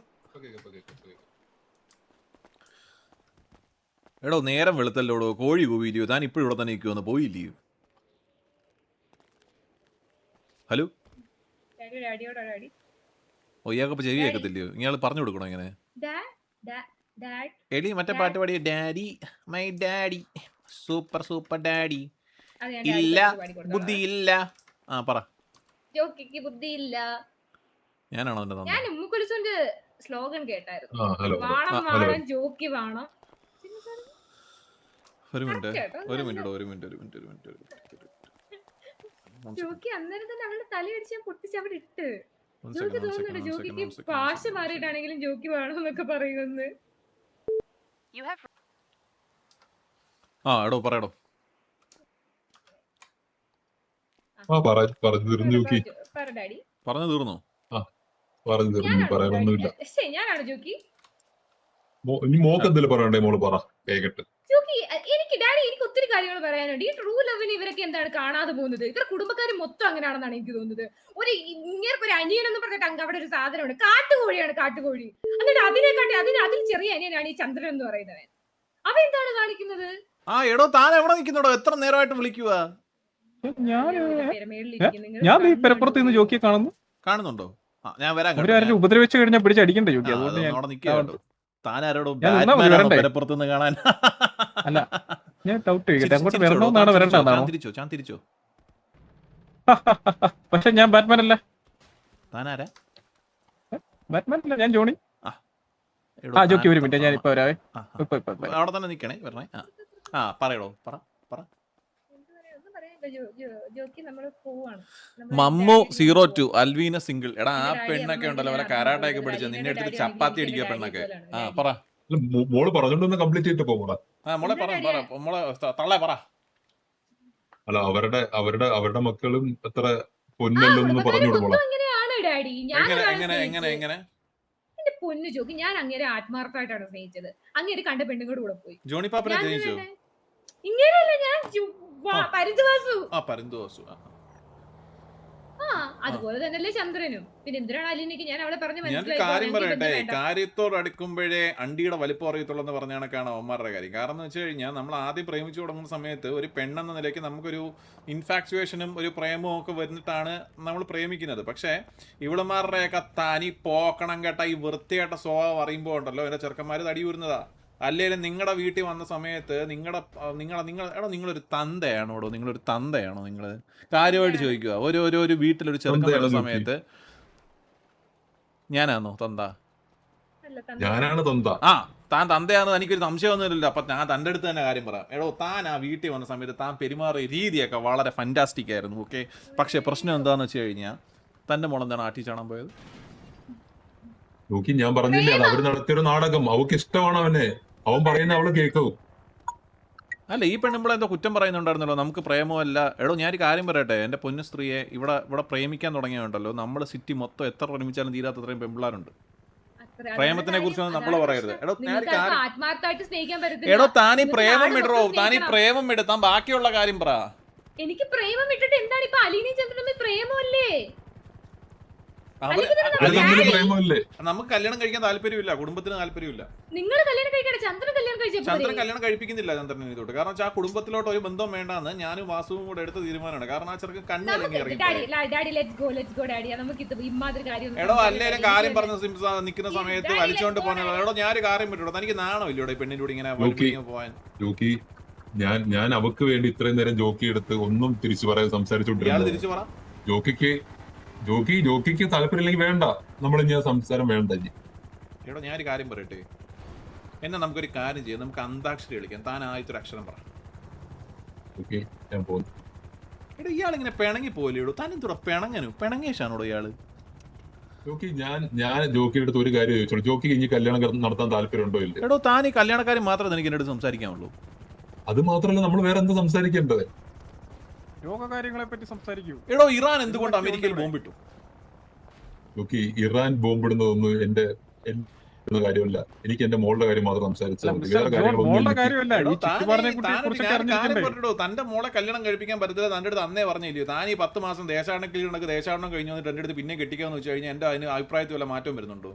എടോ നേരം വെളുത്തല്ലോടോ, കോഴി കൂവിയില്ലയോ? താൻ ഇപ്പോഴും ഇവിടെ തന്നെ നിൽക്കുമെന്ന് പോയില്ലയോ? Hello ഡാഡിയോടാ daddy. ഓ ഇയാൾക്ക് ചെവി കേൾക്കത്തില്ലയോ? ഇയാൾ പറഞ്ഞു കൊടുക്കണോ ഇങ്ങനെ? ഡാഡ് എടി മറ്റേ പാട്ട് പാടിയ daddy my daddy super super daddy അത് ഞാൻ ഇല്ല ഡാഡിക്ക് പാടിക്കൊടുത്തോളാം. ബുദ്ധി ഇല്ല. ആ പറ. ജോക്കിക്ക് ബുദ്ധിയില്ല. ഞാനാണോ എന്റെ ഞാൻ തന്നെ? ഉമ്മുക്കുലിസുന്റെ സ്ലോഗൻ കേട്ടായിരുന്നു. ആ ഹലോ വാണം ഹലോ വാണം ജോക്കി വാണം. ഒരു മിനിറ്റ് കേട്ടോ, ഒരു നല്ല- മിനിറ്റ് ഒരു മിനിറ്റ് ഒരു മിനിറ്റ് ഒരു മിനിറ്റ് ജോക്കി അന്നേരം തന്നെ അവളുടെ തലയടിച്ച് ഞാൻ പൊട്ടിച്ച് അവിടെ ഇട്ട്. One ജോക്കി second, one തോന്നുന്നുണ്ട് second, one ജോക്കിക്ക് second, one second, ഭാഷ one second. മാറിയിട്ടാണെങ്കിലും ജോക്കി വേണം എന്നൊക്കെ പറയുമെന്ന്. ആ എടോ പറയടോ. ആ പറഞ്ഞു തീർന്നു ജോക്കി, പറ ഡാഡി. പറഞ്ഞു തീർന്നോ? പറഞ്ഞു തീർന്നു, ഞാനാണോ പറയാനൊന്നുമില്ല. ഡാഡി? ശ്ശേ, ഞാനാണോ ജോക്കി? ഇനി മോക്ക് എന്തെങ്കിലും പറയണ്ടേ? മോള് പറ കേക്കട്ടെ. ജോക്കി എനിക്ക് ഡാഡി എനിക്ക് ഒത്തിരി കാര്യങ്ങൾ പറയാനുണ്ട്. ഈ ട്രൂ ലവിന് ഇവരൊക്കെ എന്താണ് കാണാതെ പോകുന്നത്? ഇവരുടെ കുടുംബക്കാർ മൊത്തം അങ്ങനെയാണെന്നാണ് എനിക്ക് തോന്നുന്നത്. ഇങ്ങനെ ഒരു അനിയൻ എന്ന് പറഞ്ഞിട്ട് അങ്ങ് അവിടെ ഒരു സാധനമുണ്ട്, കാട്ടുകോഴിയാണ് കാട്ടുകോഴി. എന്നിട്ട് അതിൽ ചെറിയ അനിയനാണ് ഈ ചന്ദ്രൻ എന്ന് പറയുന്നവൻ. അവ എന്താണ് കാണിക്കുന്നത്? ആ എടോ താൻ എവിടെ നിൽക്കുന്നോടോ? എത്ര നേരമായിട്ട് വിളിക്കുക? ഞാൻ ഈ പെരപ്പുറത്ത് നിന്ന് ജോക്കിയെ കാണുന്നു. കാണുന്നുണ്ടോ? ആ ഞാൻ വരാൻ അവരാരും ഉപദ്രവിച്ചു കഴിഞ്ഞാൽ പിടിച്ചടിക്കണ്ടേ ജോക്കി? അതുകൊണ്ട് ഞാൻ അവിടെ നിൽക്കുക. താൻ ആരോടോ ഞാൻ നിന്നാ മതി, വരണ്ടേ? പുറത്തുനിന്ന് കാണാൻ? അല്ല ഞാൻ ഡൗട്ട് ചെയ്യട്ടെ, അങ്ങോട്ട് വരണമെന്നാണോ വരണ്ടെന്നാണോ? തിരിച്ചോ. പക്ഷെ ഞാൻ ബാറ്റ്മാൻ അല്ല. താൻ ആരാ? ബാറ്റ്മാൻ അല്ല, ഞാൻ ജോണി. എടോ, ആ ജോക്കി ഒരു താൻ- മിനിറ്റ്, ഞാൻ ഇപ്പൊ വരാവേ. ആ, ആ. ഇപ്പൊ അവിടെ തന്നെ നിക്കണേ, വരണേ. ആ പറയടോ, പറ. ഒന്നും പറയാനില്ല, ജോക്കി നമ്മള് പോവാണ്. മമ്മു 02 അൽവീന സിംഗിൾ. എടാ ആ പെണ്ണൊക്കെ ഉണ്ടല്ലോ വല്ല കരാട്ടയൊക്കെ പഠിച്ച നിന്നെ എടുത്തിട്ട് ചപ്പാത്തി അടിക്കുക പെണ്ണൊക്കെ. ആ പറ. അല്ല, മോള് പറഞ്ഞോണ്ടൊന്ന് കംപ്ലീറ്റ് ചെയ്തിട്ട് പോകണം. ആ മോളെ പറ മോളെ തള്ളേ പറ. അല്ല അവരുടെ മക്കളും എത്ര പൊന്നല്ലെന്ന് പറഞ്ഞു കൊടുക്കണം. അങ്ങനെയാണ് ഡാഡി. എങ്ങനെ എന്റെ പൊന്നു ജോക്കി, ഞാൻ അങ്ങേരെ ആത്മാർത്ഥമായിട്ടാണ് സ്നേഹിച്ചത്. അങ്ങേര് കണ്ട പെണ്ണുങ്ങളുടെ കൂടെ പോയി. ജോണി പാപ്പനെ ഞാൻ ജയിച്ചോ? തന്നെ- ഇങ്ങനെയല്ല ഞാൻ പരിചവാസു. ആ പരന്തുവാസു. ആ അതുപോലെ തന്നെയല്ലേ ചന്ദ്രനും. പിന്നെ എന്തിനാണ് അലിനിക്ക് ഞാൻ അവളെ പറഞ്ഞ് ഞാനൊരു കാര്യം പറയട്ടെ, കാര്യത്തോട് അടുക്കുമ്പോഴേ അണ്ടിയുടെ വലിപ്പം അറിയത്തുള്ളൂ എന്ന് പറഞ്ഞ കണക്കാണ് അവന്മാരുടെ കാര്യം. കാരണം എന്ന് വെച്ച് കഴിഞ്ഞാൽ നമ്മൾ ആദ്യം പ്രേമിച്ചു തുടങ്ങുന്ന സമയത്ത് ഒരു പെണ്ണെന്ന നിലയ്ക്ക് നമുക്കൊരു ഇൻഫാക്ച്വേഷനും ഒരു പ്രേമവും ഒക്കെ വന്നിട്ടാണ് നമ്മൾ പ്രേമിക്കുന്നത്. പക്ഷേ ഇവളുമാരുടെയൊക്കെ തനി പോക്കണം കേട്ട ഈ വൃത്തിയായിട്ട സ്വഭാവം അറിയുമ്പോൾ ഉണ്ടല്ലോ എൻ്റെ ചെറുക്കന്മാർ തടിയൂരുന്നതാ. അല്ലേലും നിങ്ങളുടെ വീട്ടിൽ വന്ന സമയത്ത് നിങ്ങളൊരു തന്തയാണോടോ? നിങ്ങളൊരു തന്തയാണോ? നിങ്ങൾ കാര്യമായിട്ട് ചോദിക്കുക. ഒരു വീട്ടിലൊരു ചെറുക്കൻ സമയത്ത് ഞാനാണോ തന്ത? ഞാനാണ് തന്ത. ആ താൻ തന്തയാണെന്ന് എനിക്കൊരു സംശയമൊന്നുമില്ലല്ലോ. അപ്പൊ ഞാൻ തൻ്റെ അടുത്ത് തന്നെ കാര്യം പറയാം. എടോ താൻ ആ വീട്ടിൽ വന്ന സമയത്ത് താൻ പെരുമാറിയ രീതിയൊക്കെ വളരെ ഫാന്റാസ്റ്റിക് ആയിരുന്നു. ഓക്കെ, പക്ഷെ പ്രശ്നം എന്താണെന്ന് വെച്ച് കഴിഞ്ഞാൽ തൻ്റെ മോളെന്താണ് ആട്ടി ചാടാൻ പോയത്? നോക്കി ഞാൻ പറഞ്ഞില്ലേ, അത് അവര് നടത്തിയൊരു നാടകം. അവക്ക് ഇഷ്ടമാണ് അവനെ, അവൻ പറയുന്ന അവള് കേൾക്കും. അല്ല ഈ പെണ്ണുമ്പോൾ എന്തോ കുറ്റം പറയുന്നുണ്ടായിരുന്നല്ലോ, നമുക്ക് പ്രേമമല്ല. എടോ ഞാനൊരു കാര്യം പറയട്ടെ, എൻ്റെ പൊന്നു സ്ത്രീയെ ഇവിടെ പ്രേമിക്കാൻ തുടങ്ങിയുണ്ടല്ലോ, നമ്മുടെ സിറ്റി മൊത്തം എത്ര പ്രേമിച്ചാലും തീരാത്തത്രയും പെമ്പിള്ളാരുണ്ട്. പ്രേമത്തിനെ കുറിച്ചൊന്നും നമ്മൾ പറയരുത്. എടോ ഞാനൊരു കാര്യം, ആത്മാർത്ഥമായിട്ട് സ്നേഹിക്കാൻ പറ്റത്തില്ല. എടോ താനീ പ്രേമം ഇടോ, താനീ പ്രേമം ഇട്, താൻ ബാക്കിയുള്ള കാര്യം പറ. എനിക്ക് പ്രേമം ഇട്ടിട്ട് എന്താണ് ഇപ്പൊ? അലീനി ചന്ദ്രനും പ്രേമമല്ലേ? പ്രേമല്ലേ? നമുക്ക് കല്യാണം കഴിക്കാൻ താല്പര്യമില്ല, കുടുംബത്തിന് താല്പര്യമില്ല. നിങ്ങൾ കല്യാണം കഴിക്കണേ, ചന്ദ്രൻ കല്യാണം കഴിച്ചപ്പോ ചന്ദ്രൻ കല്യാണം കഴിപ്പിക്കുന്നില്ല ചന്ദ്രനെ ഇതോട്ട്. കാരണം വെച്ചാൽ ആ കുടുംബത്തിലോട്ട് ഒരു ബന്ധം വേണ്ടാന്ന് ഞാനും വാസുവും കൂടെ എടുത്ത തീരുമാനമാണ്. കാരണം ആ ചെറുക്കൻ കണ്ണിറങ്ങി ഇറങ്ങി. എടോ അല്ലേലും കാര്യം പറഞ്ഞ നിൽക്കുന്ന സമയത്ത് വലിച്ചോണ്ട് പോകാൻ. എടോ ഞാനൊരു കാര്യം പറ്റുള്ളൂ, തനിക്ക് നാണോ ഇല്ലയോ പെണ്ണിന്റെ കൂടെ ഇങ്ങനെ പോവാൻ? ജോക്കി ഞാൻ അവക്ക് വേണ്ടി ഇത്രയും നേരം ജോക്കി എടുത്ത് ഒന്നും തിരിച്ചു പറയാൻ സംസാരിച്ചോണ്ടിരുന്നു. തിരിച്ചു പറ. ജോക്കിക്ക് താല്പര്യമില്ലെങ്കിൽ വേണ്ട, നമ്മൾ ഇനി സംസാരം വേണ്ട. എടോ ഞാനൊരു കാര്യം പറയട്ടെ, എന്നെ നമുക്കൊരു കാര്യം ചെയ്യാം, നമുക്ക് അന്താക്ഷരി കളിക്കാം. താൻ ആദ്യത്തെ ഒരു അക്ഷരം പറ. ഓക്കെ ഞാൻ പോകുന്നു. എടോ ഇയാളിങ്ങനെ പിണങ്ങി പോലെയുള്ളൂ, താൻ എന്തോടാ പിണങ്ങേഷാണോടോ ഇയാള്? ജോക്കി ഞാൻ ജോക്കിയുടെ അടുത്ത് ഒരു കാര്യം ചോദിച്ചോളൂ, ജോക്കിക്ക് ഇനി കല്യാണം നടത്താൻ താല്പര്യമുണ്ടോ ഇല്ല? എടോ താൻ ഈ കല്യാണക്കാരും മാത്രമേ എനിക്ക് എന്നോട് സംസാരിക്കാനുള്ളൂ. അത് മാത്രമല്ല നമ്മൾ വേറെ എന്താ സംസാരിക്കേണ്ടത്? രോഗകാര്യങ്ങളെ പറ്റി സംസാരിക്കൂ. എടോ ഇറാൻ എന്തുകൊണ്ട് അമേരിക്കയിൽ ബോംബിട്ടു? നോക്കി ഇറാൻ ബോംബിടുന്നതൊന്നും എന്റെ കാര്യമല്ല. എനിക്ക് എന്റെ മോളുടെ കാര്യം മാത്രം സംസാരിച്ചാൽ മതി. വേറെ തന്റെ മോളെ കല്യാണം കഴിപ്പിക്കാൻ പറ്റത്തില്ല, തന്റെ അടുത്ത് അന്നേ പറഞ്ഞില്ലയോ? താൻ ഈ 10 മാസം ദേശാടനക്കിലുണ്ടെങ്കിൽ ദേശാടനം കഴിഞ്ഞു വന്നിട്ട് എന്റെ അടുത്ത് പിന്നെ കെട്ടിക്കാന്ന് വെച്ച് കഴിഞ്ഞാൽ എന്റെ അതിന് അഭിപ്രായത്തിൽ വല്ല മാറ്റം വരുന്നുണ്ടോ?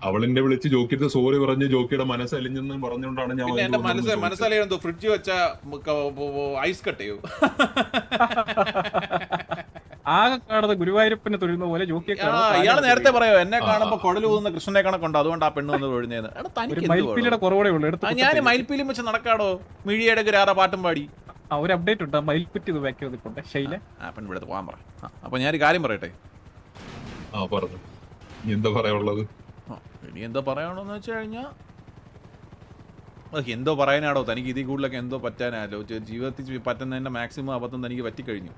അവളെന്നെ വിളിച്ച് ജോക്കിയുടെ സോറി പറഞ്ഞ് ജോക്കിയുടെ മനസ്സലിഞ്ഞെന്ന് പറഞ്ഞുകൊണ്ടാണ് ഞാൻ എന്റെ മനസ്സലിയെന്തോ ഫ്രിഡ്ജ് വെച്ച ഐസ് കട്ട് ചെയ്യൂ. ആകെ കാണുന്നത് ഗുരുവായൂരപ്പനെ തൊഴുന്ന പോലെ ജോക്കിയെ ഇയാള് നേരത്തെ പറയോ എന്നെ കാണുമ്പോ കുടല് ഊതുന്ന കൃഷ്ണനെ കണക്കുണ്ട് അതുകൊണ്ട് ആ പെണ്ണ് വന്ന് ഒഴിഞ്ഞേന്ന് എടാ ഒരു തനിക്ക് എന്ത് മയിൽപ്പീലിയുടെ വേണം? കുറവേ ഉള്ളൂ എടുത്ത് ഞാൻ മയിൽപ്പീലും വെച്ച് നടക്കാടോ മിഴിയുടെ ഗുരാറ പാട്ടും പാടി ഒരു അപ്ഡേറ്റ് ഉണ്ട് മയിൽക്കുറ്റി ഇത് ബാക്കി വന്നിട്ടുണ്ട് ശൈല ആ പെണ്ണ് ഇവിടെ പോകാൻ പറ അപ്പൊ ഞാനൊരു കാര്യം പറയട്ടെ പറഞ്ഞു ഇനി എന്താ പറയാനുള്ളത്? ഇനി എന്തോ പറയണമെന്ന് വെച്ച് കഴിഞ്ഞാ എന്തോ പറയാനാടോ തനിക്ക് ഇതിൽ കൂടുതലൊക്കെ എന്തോ പറ്റാനാലോ ജീവിതത്തിൽ പറ്റുന്നതിന്റെ മാക്സിമം അബദ്ധം തനിക്ക് പറ്റിക്കഴിഞ്ഞു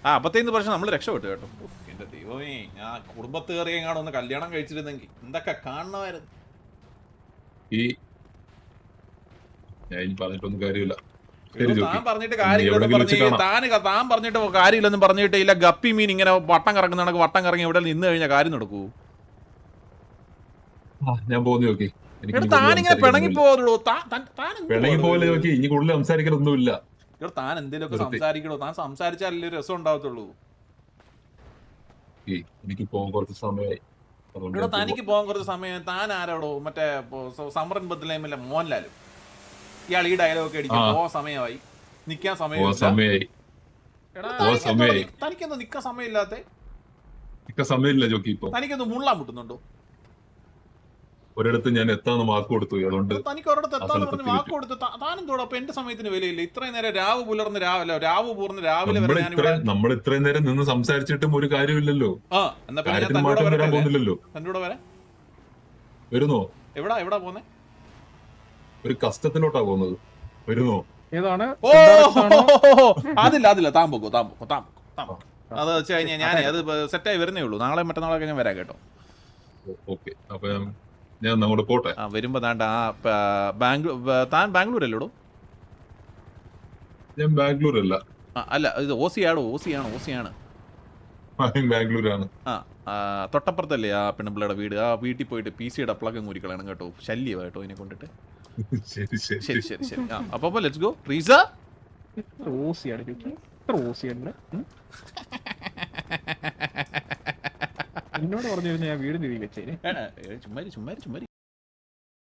ആ അബദ്ധത്തിൽ പക്ഷെ നമ്മൾ രക്ഷപ്പെട്ടു കേട്ടോ എന്റെ ദൈവമേ ഞാൻ കുടുംബത്ത് കയറിയെങ്ങാണോ ഒന്ന് കല്യാണം കഴിച്ചിരുന്നെങ്കിൽ എന്തൊക്കെ കാണണമായിരുന്നു ഞാൻ ഇനി പറഞ്ഞിട്ടൊന്നും കാര്യമില്ല. താൻ പറഞ്ഞിട്ട് താൻ പറഞ്ഞിട്ട് കാര്യമില്ലെന്നും പറഞ്ഞിട്ട് ഇല്ല ഗപ്പി മീൻ ഇങ്ങനെ വട്ടം കറങ്ങുന്ന കണക്ക് വട്ടം കറങ്ങി ഇവിടെ നിന്ന് കഴിഞ്ഞാൽ കാര്യം നടക്കൂ ഞാൻ പോകുന്നു നോക്കി. താനിങ്ങനെ പിണങ്ങി പോകരുള്ളൂ പിണങ്ങി പോലെ നോക്കി ഇനി കൂടുതൽ സംസാരിക്കാനൊന്നുമില്ല. താൻ എന്തേലുമൊക്കെ സംസാരിക്കണോ താൻ സംസാരിച്ചാലല്ലേ ഒരു രസം ഉണ്ടാവത്തുള്ളൂ എനിക്ക് പോകാൻ കുറച്ച് സമയമായി. ഇവിടെ തനിക്ക് പോകാൻ കുറച്ച് സമയം താൻ ആരോടോ മറ്റേ സമരൻ ബദ്ലേമില്ല മോഹൻലാലും ഇയാൾ ഈ ഡയലോഗ് അടിക്കും പോകാൻ സമയമായി നിക്കാൻ സമയമായി. തനിക്കെന്തോ നിക്കാൻ സമയമില്ലാത്ത സമയമില്ല ജോക്കി. ഇപ്പൊ തനിക്കെന്തോ മുള്ളാൻ മുട്ടുന്നുണ്ടോ? ഒരിടത്ത് ഞാൻ എത്താന്ന് വാക്ക് കൊടുത്തു. അതുകൊണ്ട് തനിക്ക് ഒരിടത്ത് എത്താന്ന് പറഞ്ഞ് വാക്ക് കൊടുത്തു താനെന്തോടാ അപ്പൊ എന്റെ സമയത്തിന് വിലയില്ല ഇത്രയും നേരം രാവ് പുലർന്ന് രാവിലെ വരെ നമ്മൾ ഇത്രയും നേരം നിന്ന് സംസാരിച്ചിട്ടും ഒരു കാര്യമില്ലല്ലോ. കാര്യത്തിന് മാറ്റം വരാൻ പോകുന്നില്ലല്ലോ. തന്നോട് വരെ വരുന്നോ? എവിടാ പോന്നെ? ഒരു കസ്റ്റത്തിലോട്ടാ പോകുന്നത്. വരുന്നോ? ഏതാണ് അതില്ല താൻ പോക്കോ അത് വെച്ച് കഴിഞ്ഞാൽ ഞാൻ അത് സെറ്റായി വരുന്നേ ഉള്ളൂ നാളെ മറ്റന്നാളൊക്കെ ഞാൻ വരാം കേട്ടോ. ഓക്കെ അപ്പൊ ഞാൻ അങ്ങോട്ട് പോട്ടെ. വരുമ്പോ താണ്ട താൻ ബാംഗ്ലൂരല്ലോടോ? ഞാൻ ബാംഗ്ലൂർ അല്ല. അല്ല ഇത് ഓസിയാണ് ബാംഗ്ലൂരാണ്. തൊട്ടപ്പുറത്തല്ലേ ആ പെണ്ണുപിള്ളയുടെ വീട് ആ വീട്ടിൽ പോയിട്ട് PC-യുടെ പ്ലഗ് ഊരിക്കളയണം കേട്ടോ ശല്യം കേട്ടോ ഇതിനെ കൊണ്ടിട്ട്. ശരി അപ്പൊ ലെറ്റ്സ് ഗോ. റീസ എന്നോട് പറഞ്ഞു ഞാൻ വീട് തിരികെ വെച്ചേ ചുമ്മാരി